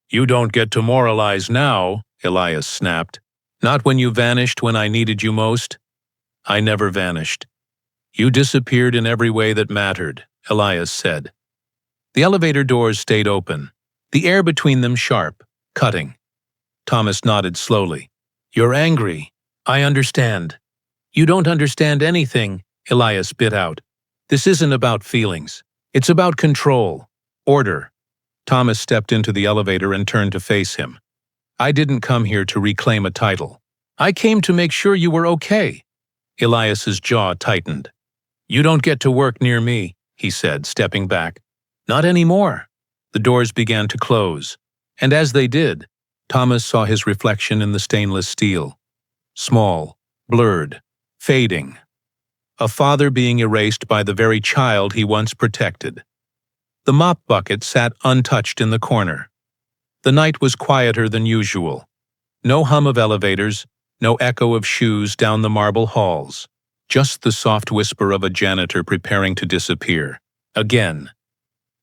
"You don't get to moralize now," Elias snapped. "Not when you vanished when I needed you most." "I never vanished. You disappeared in every way that mattered," Elias said. The elevator doors stayed open, the air between them sharp, cutting. Thomas nodded slowly. "You're angry. I understand." "You don't understand anything," Elias bit out. "This isn't about feelings. It's about control. Order." Thomas stepped into the elevator and turned to face him. "I didn't come here to reclaim a title. I came to make sure you were okay." Elias's jaw tightened. "You don't get to work near me," he said, stepping back. "Not anymore." The doors began to close, and as they did, Thomas saw his reflection in the stainless steel. Small, blurred, fading. A father being erased by the very child he once protected. The mop bucket sat untouched in the corner. The night was quieter than usual. No hum of elevators, no echo of shoes down the marble halls. Just the soft whisper of a janitor preparing to disappear. Again.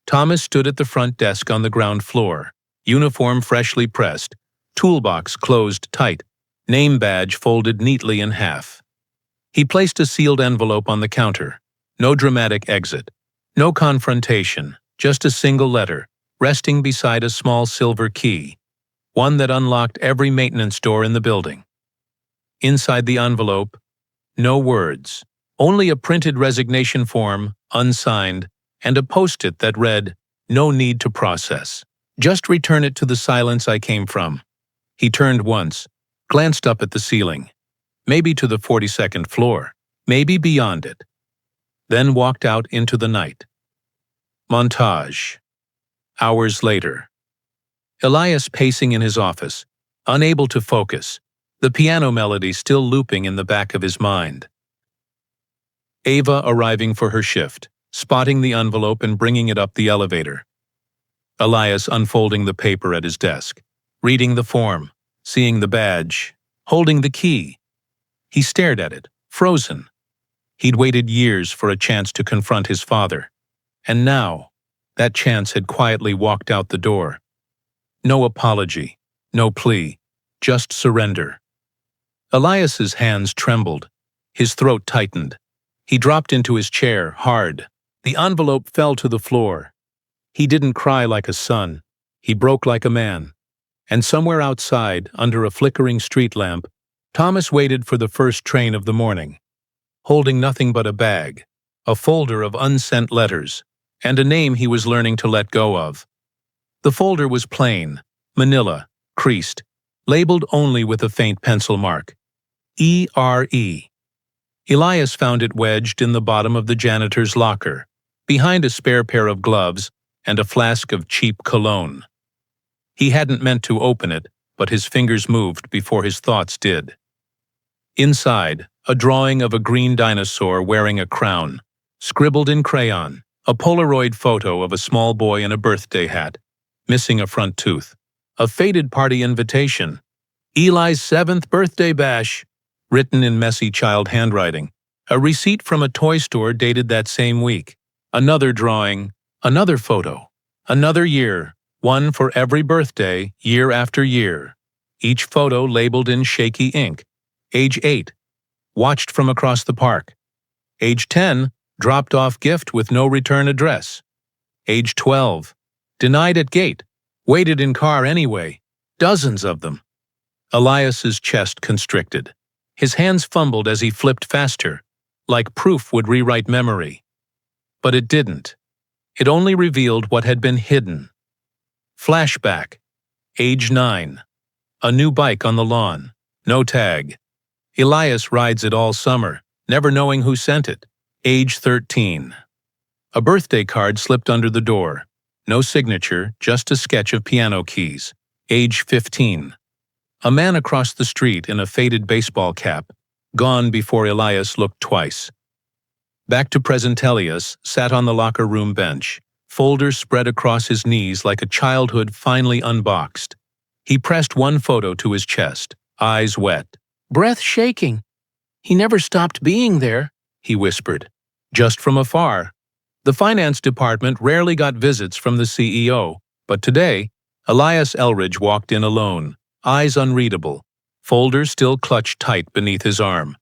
Thomas stood at the front desk on the ground floor, uniform freshly pressed, toolbox closed tight, name badge folded neatly in half. He placed a sealed envelope on the counter. No dramatic exit. No confrontation, just a single letter, resting beside a small silver key, one that unlocked every maintenance door in the building. Inside the envelope, no words, only a printed resignation form, unsigned, and a post-it that read, "No need to process. Just return it to the silence I came from." He turned once, glanced up at the ceiling, maybe to the 42nd floor, maybe beyond it, then walked out into the night. Montage. Hours later. Elias pacing in his office, unable to focus, the piano melody still looping in the back of his mind. Ava arriving for her shift, spotting the envelope and bringing it up the elevator. Elias unfolding the paper at his desk, reading the form, seeing the badge, holding the key. He stared at it, frozen. He'd waited years for a chance to confront his father, and now, that chance had quietly walked out the door. No apology, no plea, just surrender. Elias's hands trembled, his throat tightened. He dropped into his chair, hard. The envelope fell to the floor. He didn't cry like a son. He broke like a man. And somewhere outside, under a flickering street lamp, Thomas waited for the first train of the morning, holding nothing but a bag, a folder of unsent letters, and a name he was learning to let go of. The folder was plain, manila, creased, labeled only with a faint pencil mark. E.R.E. Elias found it wedged in the bottom of the janitor's locker, behind a spare pair of gloves and a flask of cheap cologne. He hadn't meant to open it, but his fingers moved before his thoughts did. Inside, a drawing of a green dinosaur wearing a crown, scribbled in crayon, a Polaroid photo of a small boy in a birthday hat, missing a front tooth, a faded party invitation, Eli's 7th birthday bash, written in messy child handwriting, a receipt from a toy store dated that same week, another drawing, another photo, another year, one for every birthday, year after year, each photo labeled in shaky ink. Age 8, watched from across the park. Age 10, dropped off gift with no return address. Age 12, denied at gate, waited in car anyway, dozens of them. Elias's chest constricted. His hands fumbled as he flipped faster, like proof would rewrite memory. But it didn't. It only revealed what had been hidden. Flashback. Age 9. A new bike on the lawn. No tag. Elias rides it all summer, never knowing who sent it. Age 13. A birthday card slipped under the door. No signature, just a sketch of piano keys. Age 15. A man across the street in a faded baseball cap. Gone before Elias looked twice. Back to Presentelius sat on the locker room bench, folders spread across his knees like a childhood finally unboxed. He pressed one photo to his chest, eyes wet. Breath shaking. He never stopped being there, he whispered. Just from afar. The finance department rarely got visits from the CEO, but today, Elias Elridge walked in alone, eyes unreadable, folders still clutched tight beneath his arm.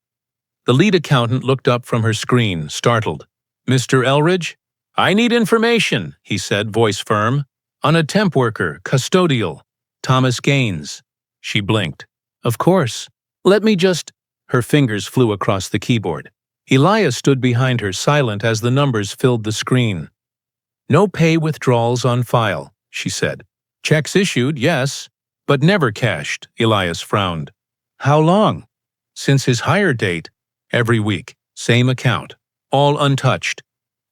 The lead accountant looked up from her screen, startled. Mr. Elridge? I need information, he said, voice firm. On a temp worker, custodial. Thomas Gaines. She blinked. Of course. Let me just… Her fingers flew across the keyboard. Elias stood behind her, silent as the numbers filled the screen. No pay withdrawals on file, she said. Checks issued, yes, but never cashed, Elias frowned. How long? Since his hire date. Every week, same account, all untouched.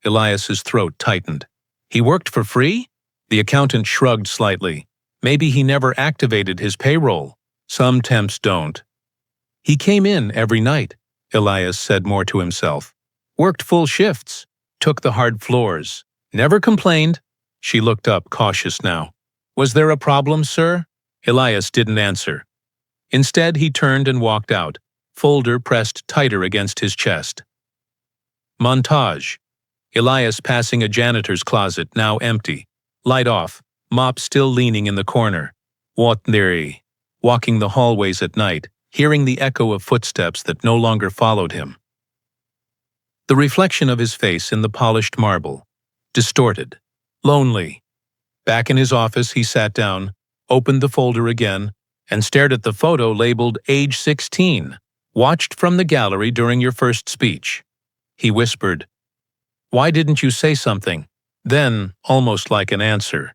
Elias's throat tightened. He worked for free? The accountant shrugged slightly. Maybe he never activated his payroll. Some temps don't. He came in every night, Elias said more to himself. Worked full shifts, took the hard floors, never complained. She looked up, cautious now. Was there a problem, sir? Elias didn't answer. Instead, he turned and walked out, folder pressed tighter against his chest. Montage. Elias passing a janitor's closet, now empty. Light off, mop still leaning in the corner. Watneri. Walking the hallways at night, hearing the echo of footsteps that no longer followed him. The reflection of his face in the polished marble. Distorted. Lonely. Back in his office, he sat down, opened the folder again, and stared at the photo labeled Age 16, watched from the gallery during your first speech. He whispered, Why didn't you say something? Then, almost like an answer.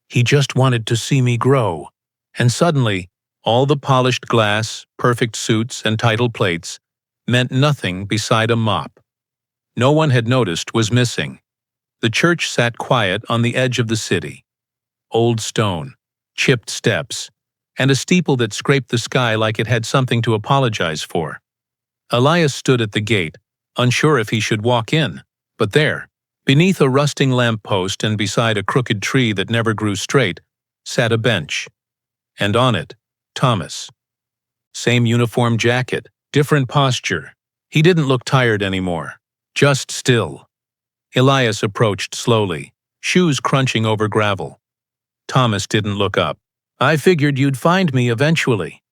He just wanted to see me grow. And suddenly, all the polished glass, perfect suits, and title plates meant nothing beside a mop. No one had noticed was missing. The church sat quiet on the edge of the city. Old stone, chipped steps, and a steeple that scraped the sky like it had something to apologize for. Elias stood at the gate, unsure if he should walk in, but there, beneath a rusting lamppost and beside a crooked tree that never grew straight, sat a bench. And on it, Thomas. Same uniform jacket, different posture. He didn't look tired anymore, just still. Elias approached slowly, shoes crunching over gravel. Thomas didn't look up. I figured you'd find me eventually.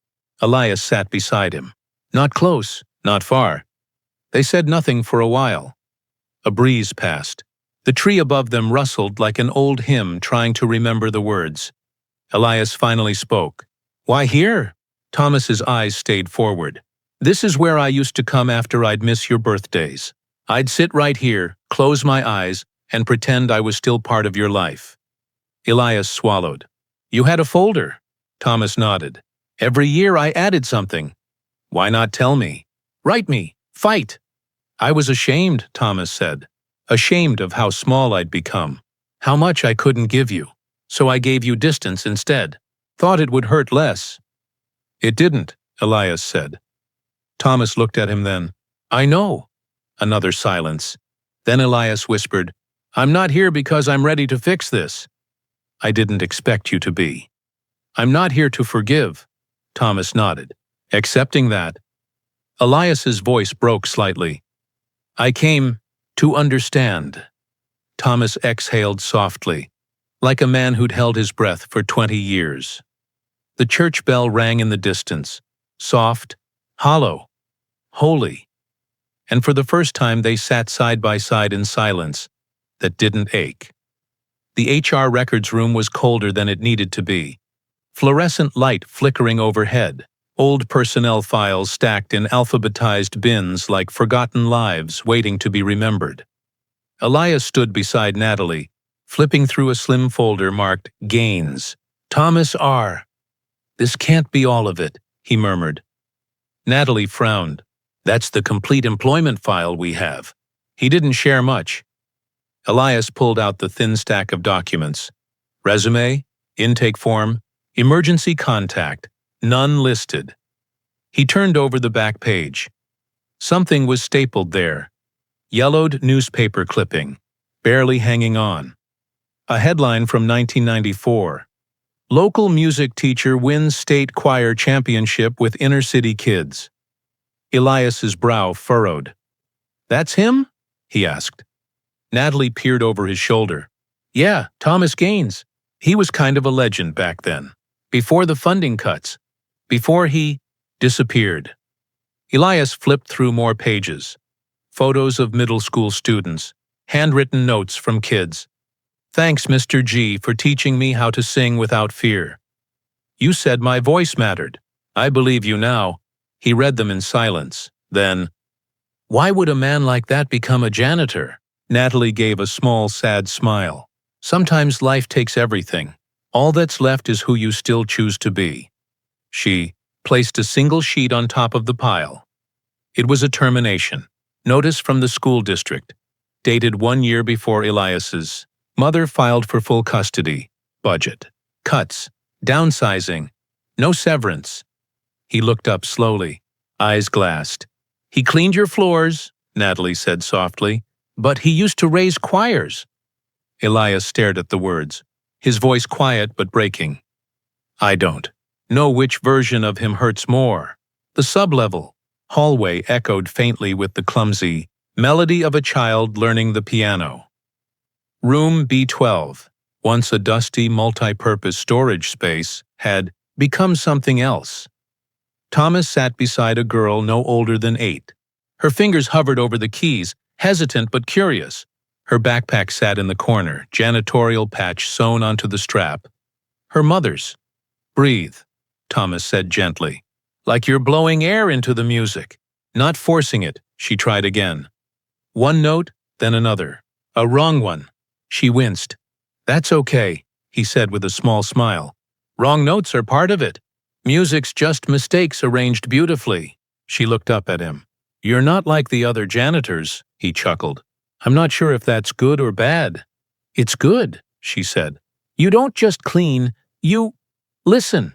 Elias sat beside him. Not close, not far. They said nothing for a while. A breeze passed. The tree above them rustled like an old hymn trying to remember the words. Elias finally spoke. Why here? Thomas's eyes stayed forward. This is where I used to come after I'd miss your birthdays. I'd sit right here, close my eyes, and pretend I was still part of your life. Elias swallowed. You had a folder. Thomas nodded. Every year I added something. Why not tell me? Write me. Fight. I was ashamed, Thomas said. Ashamed of how small I'd become. How much I couldn't give you. So I gave you distance instead. Thought it would hurt less. It didn't, Elias said. Thomas looked at him then. I know. Another silence. Then Elias whispered, I'm not here because I'm ready to fix this. I didn't expect you to be. I'm not here to forgive. Thomas nodded. Accepting that. Elias's voice broke slightly. I came to understand. Thomas exhaled softly, like a man who'd held his breath for 20 years. The church bell rang in the distance, soft, hollow, holy. And for the first time they sat side by side in silence that didn't ache. The HR records room was colder than it needed to be. Fluorescent light flickering overhead, old personnel files stacked in alphabetized bins like forgotten lives waiting to be remembered. Elias stood beside Natalie, flipping through a slim folder marked Gaines. Thomas R. This can't be all of it, he murmured. Natalie frowned. That's the complete employment file we have. He didn't share much. Elias pulled out the thin stack of documents. Resume, intake form, emergency contact, none listed. He turned over the back page. Something was stapled there. Yellowed newspaper clipping, barely hanging on. A headline from 1994. Local music teacher wins state choir championship with inner-city kids. Elias's brow furrowed. That's him? He asked. Natalie peered over his shoulder. Yeah, Thomas Gaines. He was kind of a legend back then. Before the funding cuts. Before he disappeared. Elias flipped through more pages. Photos of middle school students. Handwritten notes from kids. Thanks, Mr. G, for teaching me how to sing without fear. You said my voice mattered. I believe you now. He read them in silence. Then, why would a man like that become a janitor? Natalie gave a small, sad smile. Sometimes life takes everything. All that's left is who you still choose to be. She placed a single sheet on top of the pile. It was a termination. Notice from the school district. Dated 1 year before Elias's. Mother filed for full custody. Budget. Cuts. Downsizing. No severance. He looked up slowly, eyes glassed. He cleaned your floors, Natalie said softly, but he used to raise choirs. Elias stared at the words, his voice quiet but breaking. I don't know which version of him hurts more. The sublevel. Hallway echoed faintly with the clumsy melody of a child learning the piano. Room B12, once a dusty, multi-purpose storage space, had become something else. Thomas sat beside a girl no older than 8. Her fingers hovered over the keys, hesitant but curious. Her backpack sat in the corner, janitorial patch sewn onto the strap. Her mother's. Breathe, Thomas said gently. Like you're blowing air into the music. Not forcing it, she tried again. One note, then another. A wrong one. She winced. That's okay, he said with a small smile. Wrong notes are part of it. Music's just mistakes arranged beautifully. She looked up at him. You're not like the other janitors, he chuckled. I'm not sure if that's good or bad. It's good, she said. You don't just clean, you listen.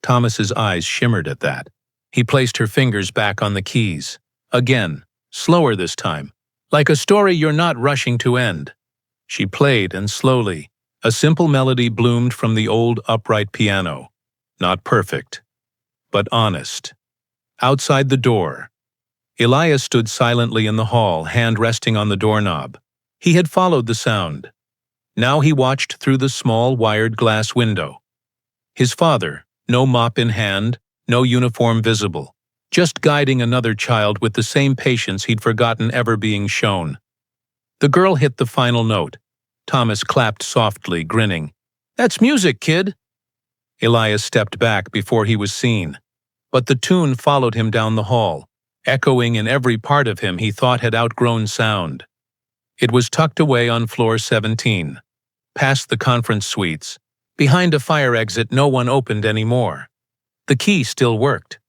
Thomas's eyes shimmered at that. He placed her fingers back on the keys. Again, slower this time. Like a story you're not rushing to end. She played, and slowly, a simple melody bloomed from the old upright piano. Not perfect, but honest. Outside the door, Elias stood silently in the hall, hand resting on the doorknob. He had followed the sound. Now he watched through the small wired glass window. His father, no mop in hand, no uniform visible, just guiding another child with the same patience he'd forgotten ever being shown. The girl hit the final note. Thomas clapped softly, grinning. That's music, kid. Elias stepped back before he was seen, but the tune followed him down the hall, echoing in every part of him he thought had outgrown sound. It was tucked away on floor 17, past the conference suites, behind a fire exit no one opened anymore. The key still worked.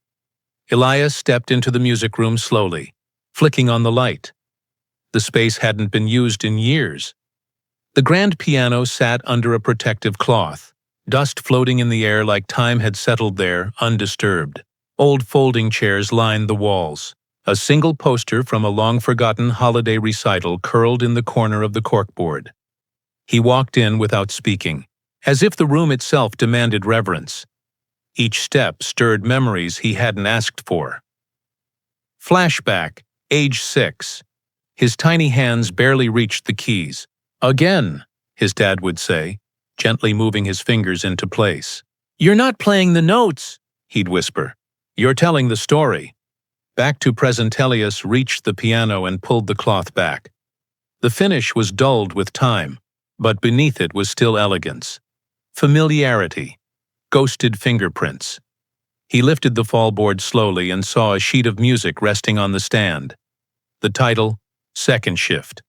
Elias stepped into the music room slowly, flicking on the light. The space hadn't been used in years. The grand piano sat under a protective cloth, dust floating in the air like time had settled there, undisturbed. Old folding chairs lined the walls. A single poster from a long-forgotten holiday recital curled in the corner of the corkboard. He walked in without speaking, as if the room itself demanded reverence. Each step stirred memories he hadn't asked for. Flashback, age 6. His tiny hands barely reached the keys. Again, his dad would say, gently moving his fingers into place. You're not playing the notes, he'd whisper. You're telling the story. Back to present. Elias reached the piano and pulled the cloth back. The finish was dulled with time, but beneath it was still elegance. Familiarity. Ghosted fingerprints. He lifted the fallboard slowly and saw a sheet of music resting on the stand. The title, Second Shift.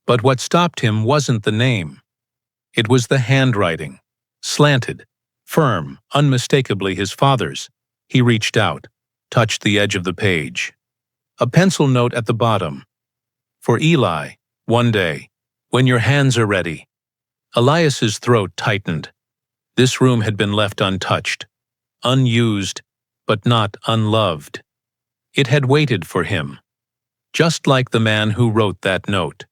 But what stopped him wasn't the name. It was the handwriting. Slanted, firm, unmistakably his father's. He reached out, touched the edge of the page. A pencil note at the bottom. For Eli, one day, when your hands are ready. Elias's throat tightened. This room had been left untouched, unused, but not unloved. It had waited for him, just like the man who wrote that note.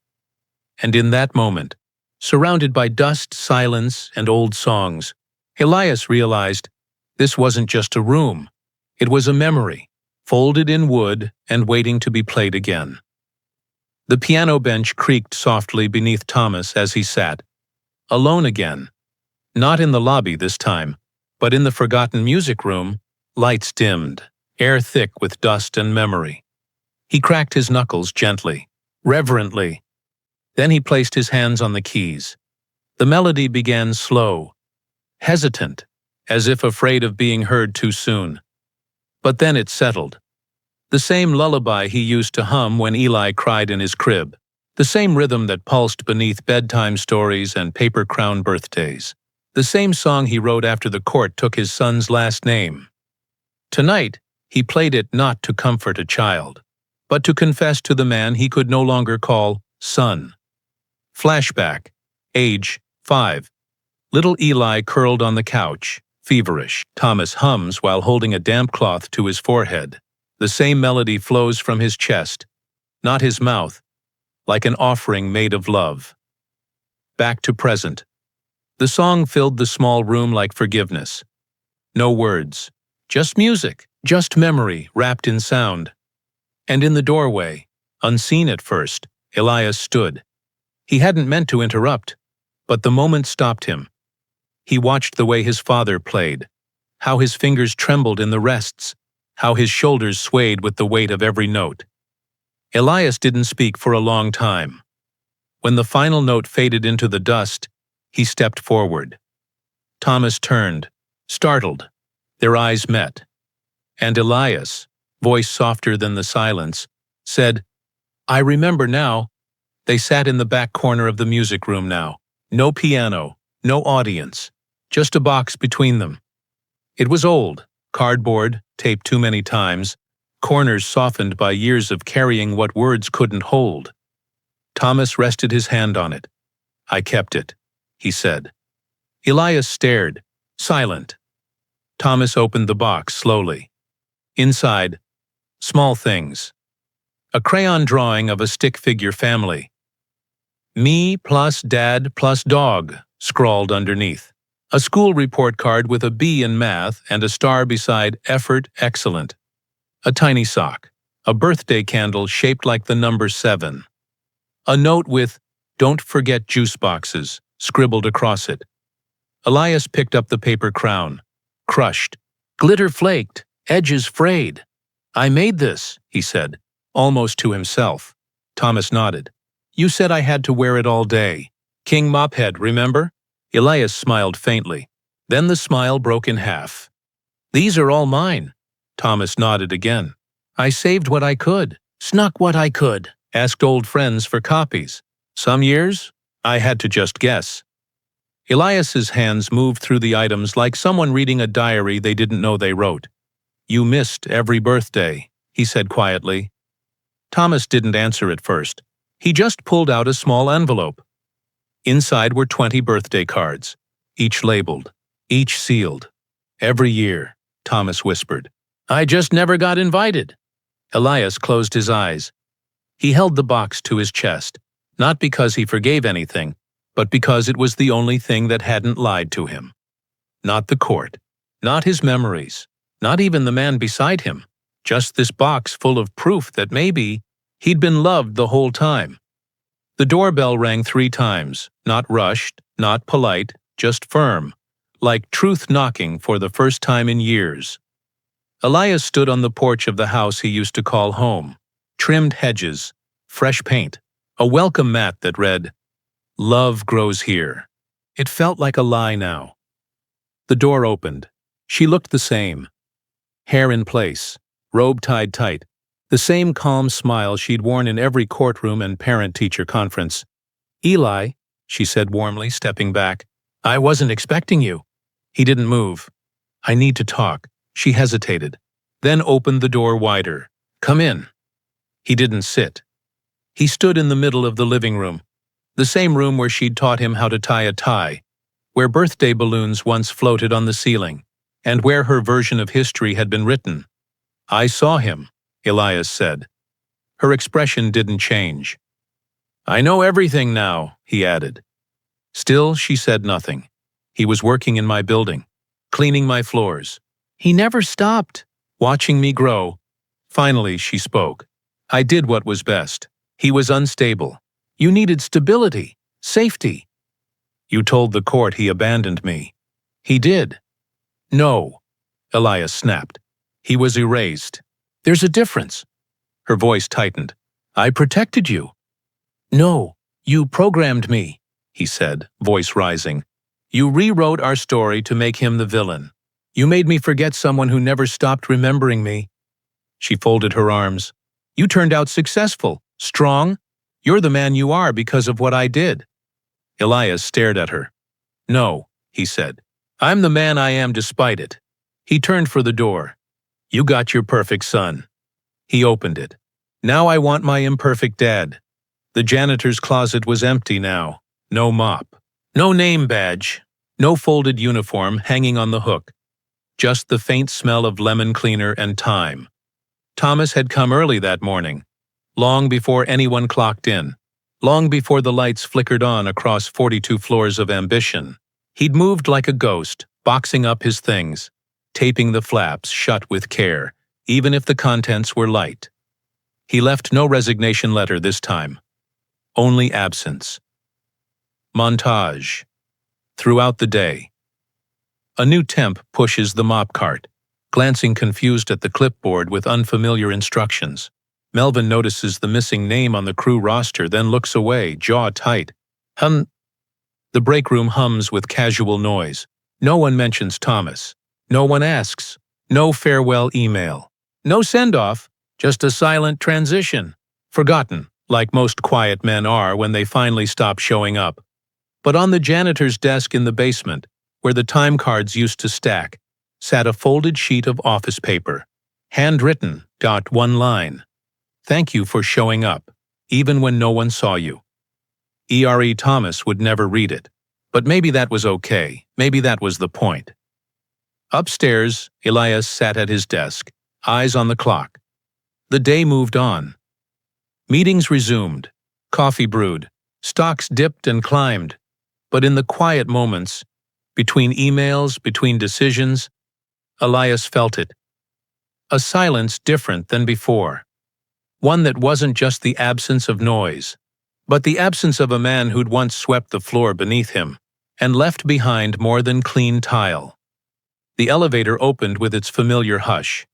And in that moment, surrounded by dust, silence, and old songs, Elias realized this wasn't just a room. It was a memory, folded in wood and waiting to be played again. The piano bench creaked softly beneath Thomas as he sat, alone again. Not in the lobby this time, but in the forgotten music room, lights dimmed, air thick with dust and memory. He cracked his knuckles gently, reverently. Then he placed his hands on the keys. The melody began slow, hesitant, as if afraid of being heard too soon. But then it settled. The same lullaby he used to hum when Eli cried in his crib. The same rhythm that pulsed beneath bedtime stories and paper crown birthdays. The same song he wrote after the court took his son's last name. Tonight, he played it not to comfort a child, but to confess to the man he could no longer call son. Flashback. Age 5. Little Eli curled on the couch, feverish. Thomas hums while holding a damp cloth to his forehead. The same melody flows from his chest, not his mouth, like an offering made of love. Back to present. The song filled the small room like forgiveness. No words, just music, just memory wrapped in sound. And in the doorway, unseen at first, Elias stood. He hadn't meant to interrupt, but the moment stopped him. He watched the way his father played, how his fingers trembled in the rests, how his shoulders swayed with the weight of every note. Elias didn't speak for a long time. When the final note faded into the dust, he stepped forward. Thomas turned, startled. Their eyes met. And Elias, voice softer than the silence, said, "I remember now." They sat in the back corner of the music room now. No piano, no audience, just a box between them. It was old, cardboard, taped too many times, corners softened by years of carrying what words couldn't hold. Thomas rested his hand on it. "I kept it," he said. Elias stared, silent. Thomas opened the box slowly. Inside, small things. A crayon drawing of a stick figure family. "Me plus dad plus dog," scrawled underneath. A school report card with a B in math and a star beside effort excellent. A tiny sock. A birthday candle shaped like the number 7. A note with "Don't forget juice boxes" scribbled across it. Elias picked up the paper crown. Crushed. Glitter flaked, edges frayed. "I made this," he said, almost to himself. Thomas nodded. "You said I had to wear it all day. King Mophead, remember?" Elias smiled faintly. Then the smile broke in half. "These are all mine." Thomas nodded again. "I saved what I could, snuck what I could, asked old friends for copies. Some years, I had to just guess." Elias's hands moved through the items like someone reading a diary they didn't know they wrote. "You missed every birthday," he said quietly. Thomas didn't answer at first. He just pulled out a small envelope. Inside were 20 birthday cards, each labeled, each sealed. "Every year," Thomas whispered. "I just never got invited." Elias closed his eyes. He held the box to his chest, not because he forgave anything, but because it was the only thing that hadn't lied to him. Not the court, not his memories, not even the man beside him, just this box full of proof that maybe he'd been loved the whole time. The doorbell rang 3 times, not rushed, not polite, just firm, like truth knocking for the first time in years. Elias stood on the porch of the house he used to call home. Trimmed hedges, fresh paint, a welcome mat that read, "Love grows here." It felt like a lie now. The door opened. She looked the same. Hair in place, robe tied tight, the same calm smile she'd worn in every courtroom and parent-teacher conference. Eli, she said warmly, stepping back. I wasn't expecting you. He didn't move. I need to talk. She hesitated, then opened the door wider. Come in. He didn't sit. He stood in the middle of the living room, the same room where she'd taught him how to tie a tie, where birthday balloons once floated on the ceiling, and where her version of history had been written. I saw him, Elias said. Her expression didn't change. I know everything now, he added. Still, she said nothing. He was working in my building, cleaning my floors. He never stopped, watching me grow. Finally, she spoke. I did what was best. He was unstable. You needed stability, safety. You told the court he abandoned me. He did. No, Elias snapped. He was erased. There's a difference. Her voice tightened. I protected you. No, you programmed me, he said, voice rising. You rewrote our story to make him the villain. You made me forget someone who never stopped remembering me. She folded her arms. You turned out successful, strong. You're the man you are because of what I did. Elias stared at her. No, he said. I'm the man I am despite it. He turned for the door. You got your perfect son. He opened it. Now I want my imperfect dad. The janitor's closet was empty now. No mop. No name badge. No folded uniform hanging on the hook. Just the faint smell of lemon cleaner and thyme. Thomas had come early that morning, long before anyone clocked in, long before the lights flickered on across 42 floors of ambition. He'd moved like a ghost, boxing up his things, taping the flaps shut with care, even if the contents were light. He left no resignation letter this time. Only absence. Montage. Throughout the day. A new temp pushes the mop cart, glancing confused at the clipboard with unfamiliar instructions. Melvin notices the missing name on the crew roster, then looks away, jaw tight. The break room hums with casual noise. No one mentions Thomas. No one asks. No farewell email. No send-off, just a silent transition. Forgotten, like most quiet men are when they finally stop showing up. But on the janitor's desk in the basement, where the time cards used to stack, sat a folded sheet of office paper. Handwritten, one line. Thank you for showing up, even when no one saw you. E.R.E. Thomas would never read it. But maybe that was okay. Maybe that was the point. Upstairs, Elias sat at his desk, eyes on the clock. The day moved on. Meetings resumed. Coffee brewed. Stocks dipped and climbed. But in the quiet moments, between emails, between decisions, Elias felt it. A silence different than before. One that wasn't just the absence of noise, but the absence of a man who'd once swept the floor beneath him and left behind more than clean tile. The elevator opened with its familiar hush.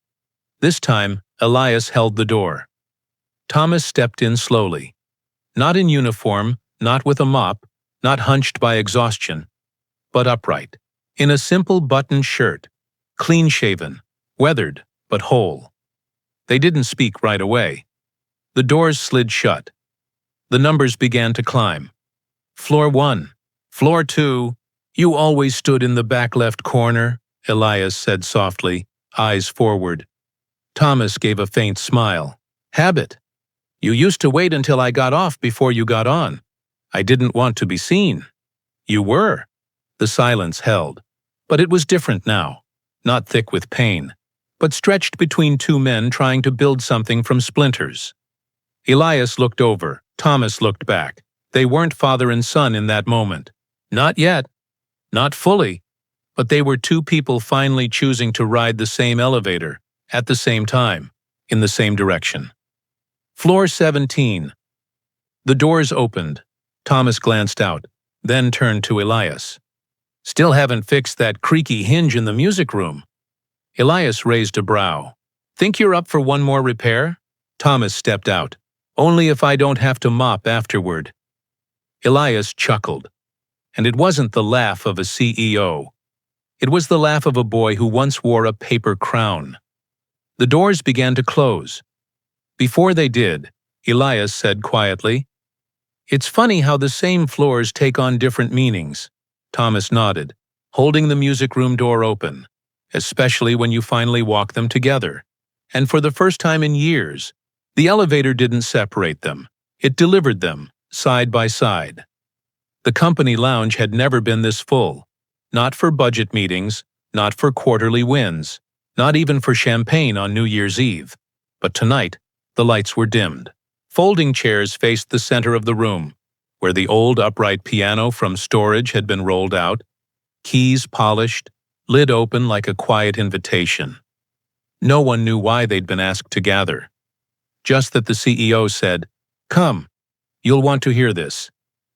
This time, Elias held the door. Thomas stepped in slowly. Not in uniform, not with a mop, not hunched by exhaustion, but upright, in a simple buttoned shirt, clean-shaven, weathered, but whole. They didn't speak right away. The doors slid shut. The numbers began to climb. Floor 1. Floor 2. You always stood in the back left corner, Elias said softly, eyes forward. Thomas gave a faint smile. Habit. You used to wait until I got off before you got on. I didn't want to be seen. You were. The silence held. But it was different now. Not thick with pain, but stretched between two men trying to build something from splinters. Elias looked over. Thomas looked back. They weren't father and son in that moment. Not yet. Not fully. But they were two people finally choosing to ride the same elevator, at the same time, in the same direction. Floor 17. The doors opened. Thomas glanced out, then turned to Elias. Still haven't fixed that creaky hinge in the music room. Elias raised a brow. Think you're up for one more repair? Thomas stepped out. Only if I don't have to mop afterward. Elias chuckled. And it wasn't the laugh of a CEO. It was the laugh of a boy who once wore a paper crown. The doors began to close. Before they did, Elias said quietly, It's funny how the same floors take on different meanings. Thomas nodded, holding the music room door open, especially when you finally walk them together. And for the first time in years, the elevator didn't separate them. It delivered them, side by side. The company lounge had never been this full. Not for budget meetings, not for quarterly wins, not even for champagne on New Year's Eve. But tonight, the lights were dimmed. Folding chairs faced the center of the room, where the old upright piano from storage had been rolled out, keys polished, lid open like a quiet invitation. No one knew why they'd been asked to gather. Just that the CEO said, "Come, you'll want to hear this."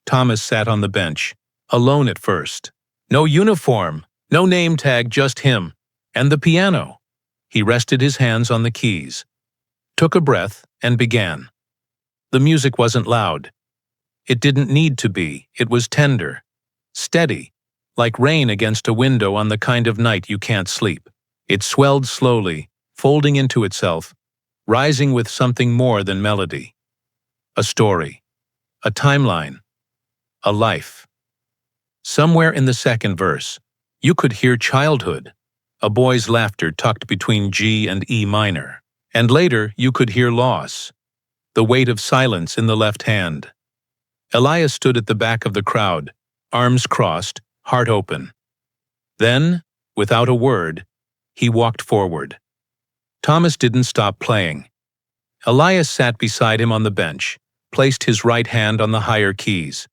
Thomas sat on the bench, alone at first. No uniform, no name tag, just him. And the piano. He rested his hands on the keys, took a breath, and began. The music wasn't loud. It didn't need to be. It was tender, steady, like rain against a window on the kind of night you can't sleep. It swelled slowly, folding into itself, rising with something more than melody. A story, a timeline, a life. Somewhere in the second verse, you could hear childhood, a boy's laughter tucked between G and E minor. And later, you could hear loss, the weight of silence in the left hand. Elias stood at the back of the crowd, arms crossed, heart open. Then, without a word, he walked forward. Thomas didn't stop playing. Elias sat beside him on the bench, placed his right hand on the higher keys.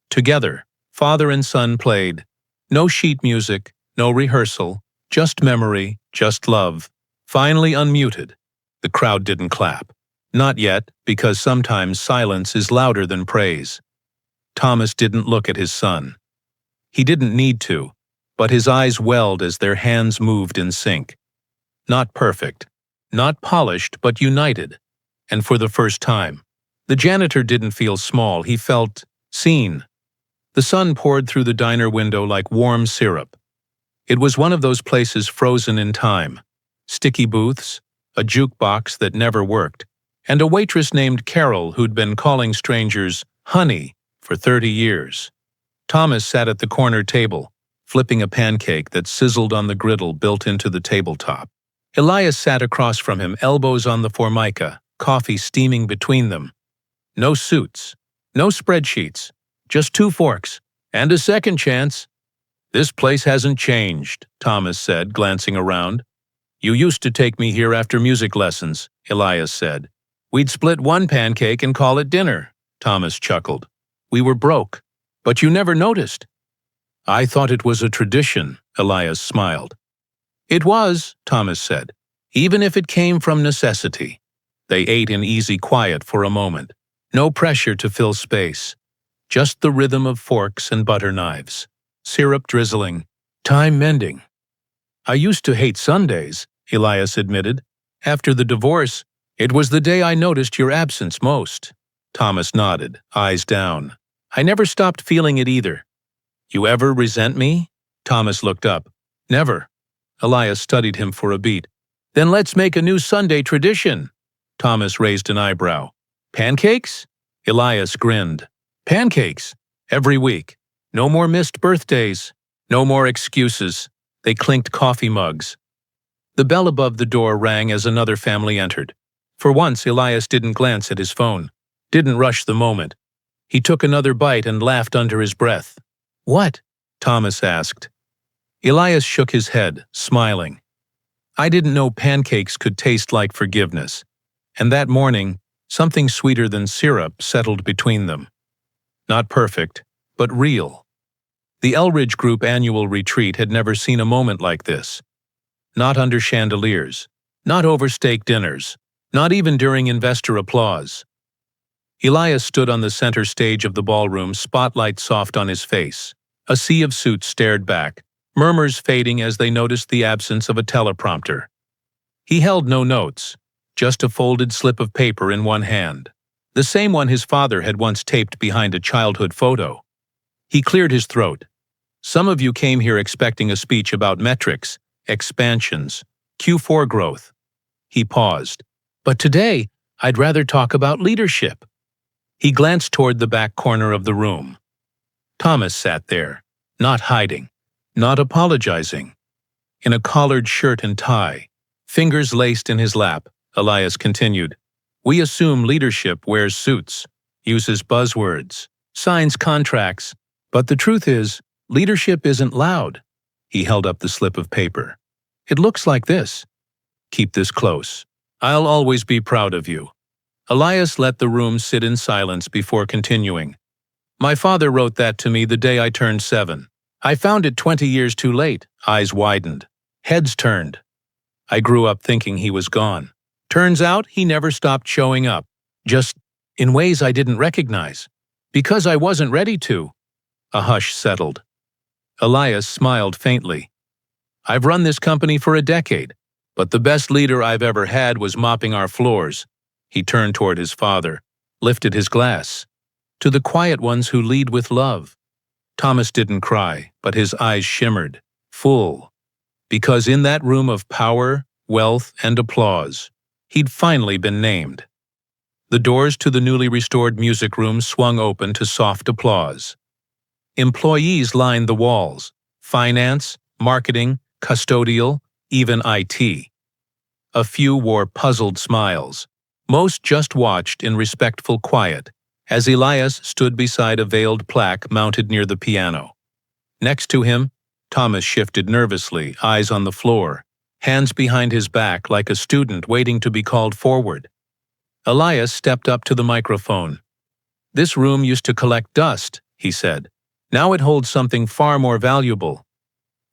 Together, father and son played. No sheet music, no rehearsal, just memory, just love. Finally unmuted. The crowd didn't clap. Not yet, because sometimes silence is louder than praise. Thomas didn't look at his son. He didn't need to, but his eyes welled as their hands moved in sync. Not perfect, not polished, but united. And for the first time, the janitor didn't feel small, he felt seen. The sun poured through the diner window like warm syrup. It was one of those places frozen in time. Sticky booths, a jukebox that never worked, and a waitress named Carol who'd been calling strangers honey for 30 years. Thomas sat at the corner table, flipping a pancake that sizzled on the griddle built into the tabletop. Elias sat across from him, elbows on the formica, coffee steaming between them. No suits, no spreadsheets, just 2 forks, and a second chance. "This place hasn't changed," Thomas said, glancing around. "You used to take me here after music lessons," Elias said. "We'd split one pancake and call it dinner," Thomas chuckled. "We were broke, but you never noticed." "I thought it was a tradition," Elias smiled. "It was," Thomas said, "even if it came from necessity." They ate in easy quiet for a moment. No pressure to fill space. Just the rhythm of forks and butter knives. Syrup drizzling. Time mending. "I used to hate Sundays," Elias admitted. "After the divorce, it was the day I noticed your absence most." Thomas nodded, eyes down. "I never stopped feeling it either." "You ever resent me?" Thomas looked up. "Never." Elias studied him for a beat. "Then let's make a new Sunday tradition." Thomas raised an eyebrow. "Pancakes?" Elias grinned. "Pancakes. Every week. No more missed birthdays. No more excuses." They clinked coffee mugs. The bell above the door rang as another family entered. For once, Elias didn't glance at his phone, didn't rush the moment. He took another bite and laughed under his breath. "What?" Thomas asked. Elias shook his head, smiling. "I didn't know pancakes could taste like forgiveness." And that morning, something sweeter than syrup settled between them. Not perfect, but real. The Elridge Group annual retreat had never seen a moment like this. Not under chandeliers, not over steak dinners, not even during investor applause. Elias stood on the center stage of the ballroom, spotlight soft on his face. A sea of suits stared back, murmurs fading as they noticed the absence of a teleprompter. He held no notes, just a folded slip of paper in one hand, the same one his father had once taped behind a childhood photo. He cleared his throat. "Some of you came here expecting a speech about metrics, expansions, Q4 growth." He paused. "But today, I'd rather talk about leadership." He glanced toward the back corner of the room. Thomas sat there, not hiding, not apologizing. In a collared shirt and tie, fingers laced in his lap, Elias continued, "We assume leadership wears suits, uses buzzwords, signs contracts, but the truth is, leadership isn't loud." He held up the slip of paper. "It looks like this. Keep this close. I'll always be proud of you." Elias let the room sit in silence before continuing. "My father wrote that to me the day I turned 7. I found it 20 years too late." Eyes widened. Heads turned. "I grew up thinking he was gone. Turns out he never stopped showing up. Just in ways I didn't recognize. Because I wasn't ready to." A hush settled. Elias smiled faintly. "I've run this company for a decade, but the best leader I've ever had was mopping our floors." He turned toward his father, lifted his glass. "To the quiet ones who lead with love." Thomas didn't cry, but his eyes shimmered, full. Because in that room of power, wealth, and applause, he'd finally been named. The doors to the newly restored music room swung open to soft applause. Employees lined the walls: finance, marketing, custodial, even IT. A few wore puzzled smiles. Most just watched in respectful quiet as Elias stood beside a veiled plaque mounted near the piano. Next to him, Thomas shifted nervously, eyes on the floor, hands behind his back like a student waiting to be called forward. Elias stepped up to the microphone. "This room used to collect dust," he said. "Now it holds something far more valuable."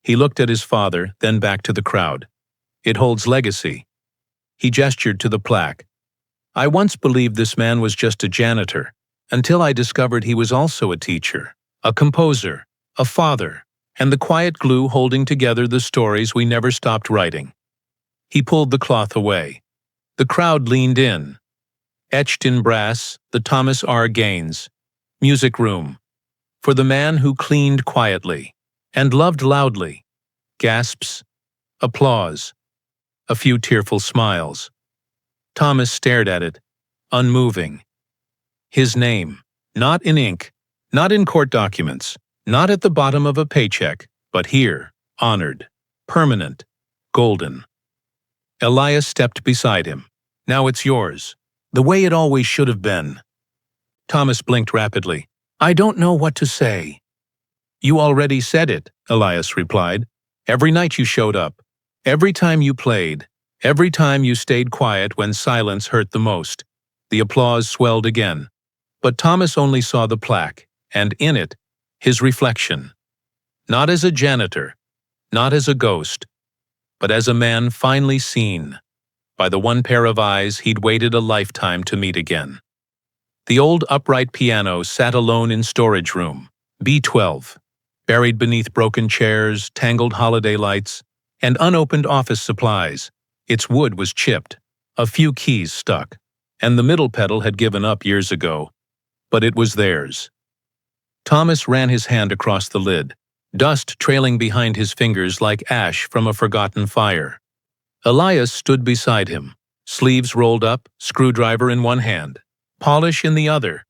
He looked at his father, then back to the crowd. "It holds legacy." He gestured to the plaque. "I once believed this man was just a janitor, until I discovered he was also a teacher, a composer, a father, and the quiet glue holding together the stories we never stopped writing." He pulled the cloth away. The crowd leaned in. Etched in brass, the Thomas R. Gaines, Music Room, for the man who cleaned quietly and loved loudly. Gasps, applause, a few tearful smiles. Thomas stared at it, unmoving. His name, not in ink, not in court documents, not at the bottom of a paycheck, but here, honored, permanent, golden. Elias stepped beside him. "Now it's yours, the way it always should have been." Thomas blinked rapidly. "I don't know what to say." "You already said it," Elias replied. "Every night you showed up, every time you played, every time you stayed quiet when silence hurt the most." The applause swelled again. But Thomas only saw the plaque, and in it, his reflection. Not as a janitor, not as a ghost, but as a man finally seen by the one pair of eyes he'd waited a lifetime to meet again. The old upright piano sat alone in storage room, B12, buried beneath broken chairs, tangled holiday lights, and unopened office supplies. Its wood was chipped, a few keys stuck, and the middle pedal had given up years ago. But it was theirs. Thomas ran his hand across the lid, dust trailing behind his fingers like ash from a forgotten fire. Elias stood beside him, sleeves rolled up, screwdriver in one hand, polish in the other.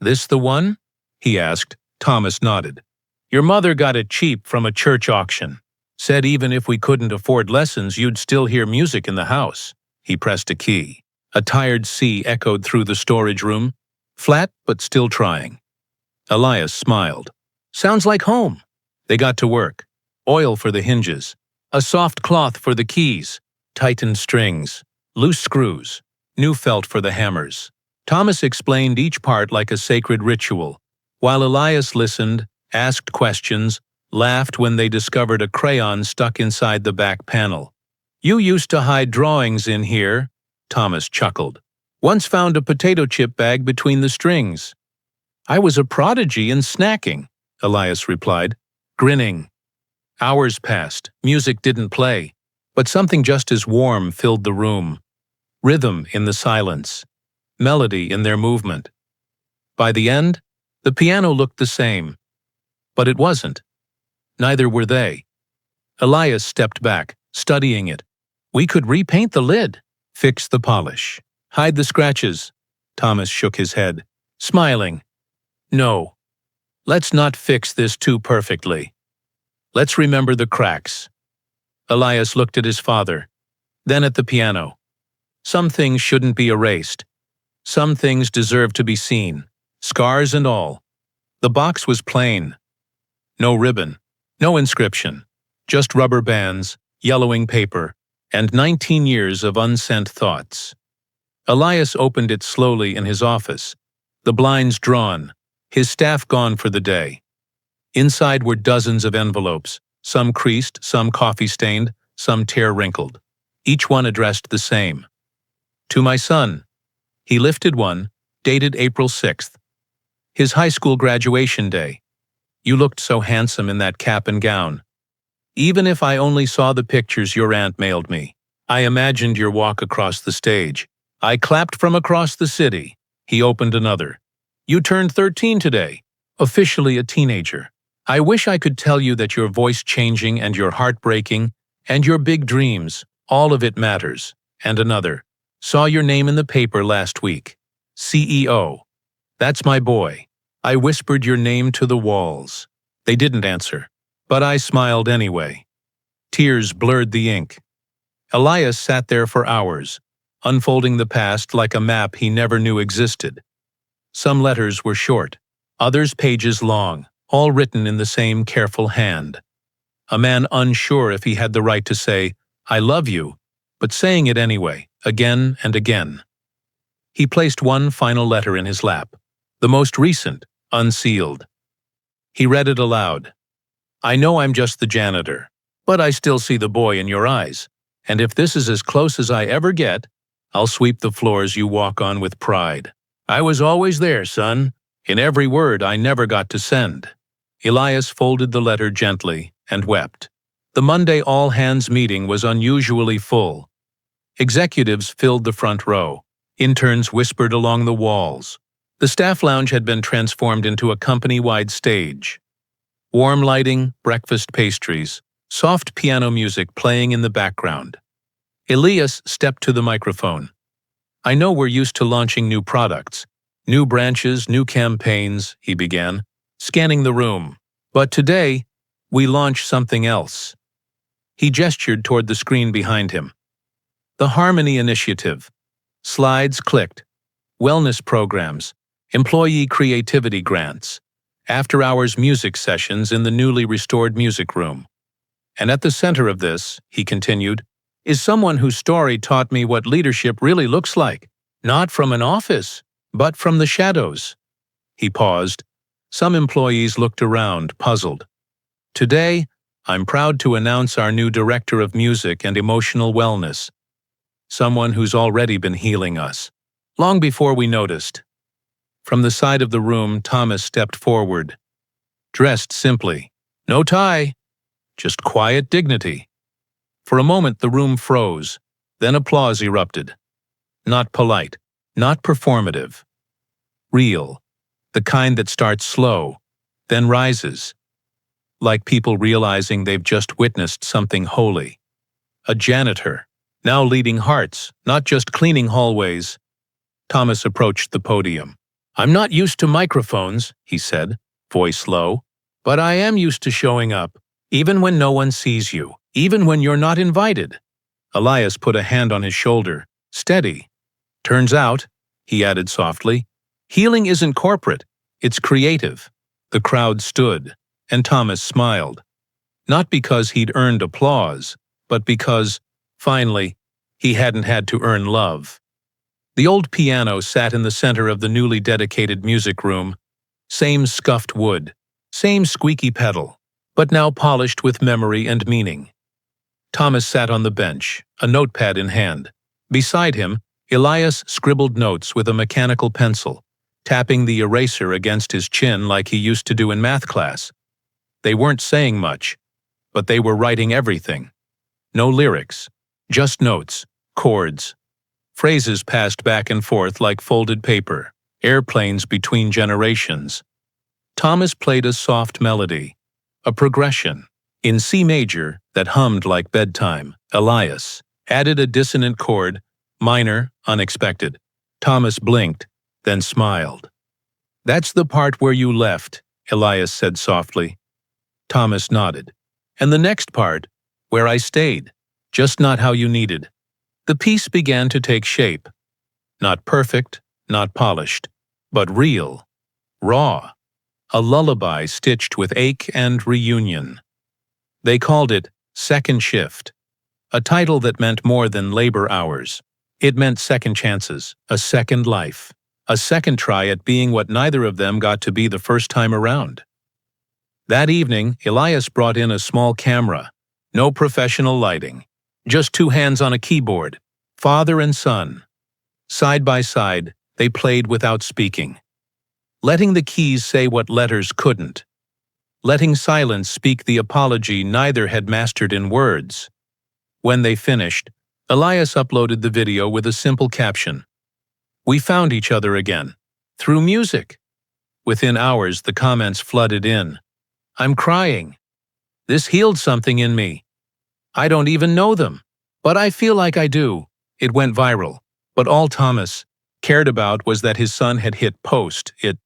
"This the one?" he asked. Thomas nodded. "Your mother got it cheap from a church auction. Said even if we couldn't afford lessons, you'd still hear music in the house." He pressed a key. A tired sea echoed through the storage room, flat but still trying. Elias smiled. "Sounds like home." They got to work. Oil for the hinges, a soft cloth for the keys, tightened strings, loose screws, new felt for the hammers. Thomas explained each part like a sacred ritual, while Elias listened, asked questions, laughed when they discovered a crayon stuck inside the back panel. "You used to hide drawings in here," Thomas chuckled. "Once found a potato chip bag between the strings." "I was a prodigy in snacking," Elias replied, grinning. Hours passed, music didn't play, but something just as warm filled the room. Rhythm in the silence, melody in their movement. By the end, the piano looked the same. But it wasn't. Neither were they. Elias stepped back, studying it. "We could repaint the lid, fix the polish, hide the scratches." Thomas shook his head. smiling. No, let's not fix this too perfectly. Let's remember the cracks. Elias looked at his father, then at the piano. Some things shouldn't be erased. Some things deserve to be seen, scars and all. The box was plain. No ribbon, no inscription, just rubber bands, yellowing paper, and 19 years of unsent thoughts. Elias opened it slowly in his office, the blinds drawn, his staff gone for the day. Inside were dozens of envelopes, some creased, some coffee-stained, some tear-wrinkled. Each one addressed the same. To my son. He lifted one, dated April 6th. His high school graduation day. You looked so handsome in that cap and gown. Even if I only saw the pictures your aunt mailed me, I imagined your walk across the stage. I clapped from across the city. He opened another. You turned 13 today, officially a teenager. I wish I could tell you that your voice changing and your heart breaking and your big dreams, all of it matters. And another. Saw your name in the paper last week. CEO. That's my boy. I whispered your name to the walls. They didn't answer, but I smiled anyway. Tears blurred the ink. Elias sat there for hours, unfolding the past like a map he never knew existed. Some letters were short, others pages long, all written in the same careful hand. A man unsure if he had the right to say, I love you, but saying it anyway, again and again. He placed one final letter in his lap, the most recent, unsealed. He read it aloud. I know I'm just the janitor, but I still see the boy in your eyes, and if this is as close as I ever get, I'll sweep the floors you walk on with pride. I was always there, son, in every word I never got to send. Elias folded the letter gently and wept. The Monday all-hands meeting was unusually full. Executives filled the front row. Interns whispered along the walls. The staff lounge had been transformed into a company-wide stage. Warm lighting, breakfast pastries, soft piano music playing in the background. Elias stepped to the microphone. I know we're used to launching new products, new branches, new campaigns, he began, scanning the room. But today, we launch something else. He gestured toward the screen behind him. The Harmony Initiative. Slides clicked. Wellness programs. Employee creativity grants. After-hours music sessions in the newly restored music room. And at the center of this, he continued, is someone whose story taught me what leadership really looks like. Not from an office, but from the shadows. He paused. Some employees looked around, puzzled. Today, I'm proud to announce our new Director of Music and Emotional Wellness. Someone who's already been healing us, long before we noticed. From the side of the room, Thomas stepped forward. Dressed simply. No tie, just quiet dignity. For a moment the room froze, then applause erupted. Not polite, not performative. Real, the kind that starts slow, then rises. Like people realizing they've just witnessed something holy. A janitor, now leading hearts, not just cleaning hallways. Thomas approached the podium. I'm not used to microphones, he said, voice low, but I am used to showing up, even when no one sees you, even when you're not invited. Elias put a hand on his shoulder. Steady. Turns out, he added softly, healing isn't corporate, it's creative. The crowd stood, and Thomas smiled. Not because he'd earned applause, but because, finally, he hadn't had to earn love. The old piano sat in the center of the newly dedicated music room. Same scuffed wood, same squeaky pedal, but now polished with memory and meaning. Thomas sat on the bench, a notepad in hand. Beside him, Elias scribbled notes with a mechanical pencil, tapping the eraser against his chin like he used to do in math class. They weren't saying much, but they were writing everything. No lyrics, just notes, chords. Phrases passed back and forth like folded paper, airplanes between generations. Thomas played a soft melody, a progression, in C major that hummed like bedtime. Elias added a dissonant chord, minor, unexpected. Thomas blinked, then smiled. "That's the part where you left," Elias said softly. Thomas nodded. "And the next part, where I stayed, just not how you needed." The piece began to take shape. Not perfect, not polished, but real, raw, a lullaby stitched with ache and reunion. They called it Second Shift, a title that meant more than labor hours. It meant second chances, a second life, a second try at being what neither of them got to be the first time around. That evening, Elias brought in a small camera, no professional lighting, just two hands on a keyboard, father and son. Side by side, they played without speaking, letting the keys say what letters couldn't, letting silence speak the apology neither had mastered in words. When they finished, Elias uploaded the video with a simple caption. "We found each other again. Through music." Within hours, the comments flooded in. "I'm crying. This healed something in me. I don't even know them, but I feel like I do." It went viral, but all Thomas cared about was that his son had hit post. It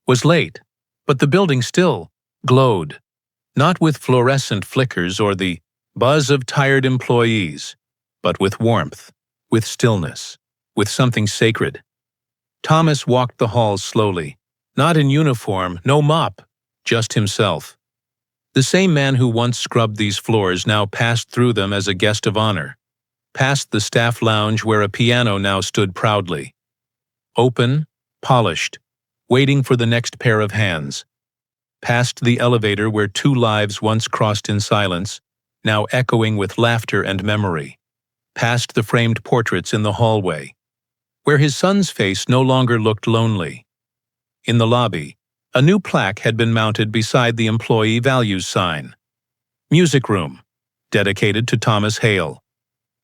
was late, but the building still glowed, not with fluorescent flickers or the buzz of tired employees, but with warmth, with stillness, with something sacred. Thomas walked the halls slowly, not in uniform, no mop, just himself. The same man who once scrubbed these floors now passed through them as a guest of honor, past the staff lounge where a piano now stood proudly. Open, polished, waiting for the next pair of hands. Past the elevator where two lives once crossed in silence, now echoing with laughter and memory. Past the framed portraits in the hallway, where his son's face no longer looked lonely. In the lobby, a new plaque had been mounted beside the employee values sign. Music room, dedicated to Thomas Hale.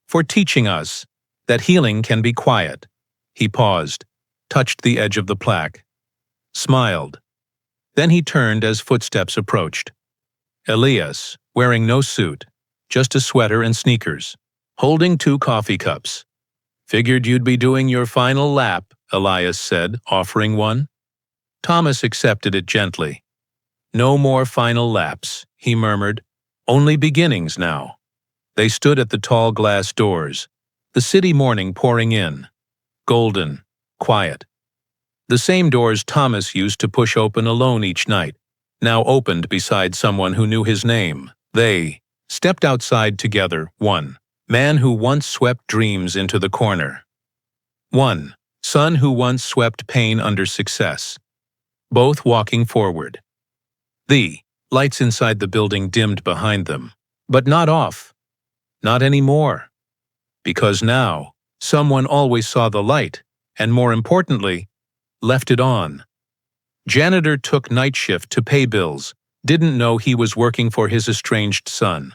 For teaching us that healing can be quiet. He paused, touched the edge of the plaque, smiled. Then he turned as footsteps approached. Elias, wearing no suit, just a sweater and sneakers, holding two coffee cups. "Figured you'd be doing your final lap," Elias said, offering one. Thomas accepted it gently. "No more final laps," he murmured. "Only beginnings now." They stood at the tall glass doors, the city morning pouring in. Golden, quiet. The same doors Thomas used to push open alone each night, now opened beside someone who knew his name. They stepped outside together, one man who once swept dreams into the corner. One son who once swept pain under success. Both walking forward. The lights inside the building dimmed behind them, but not off. Not anymore. Because now, someone always saw the light, and more importantly, left it on. Janitor took night shift to pay bills, didn't know he was working for his estranged son.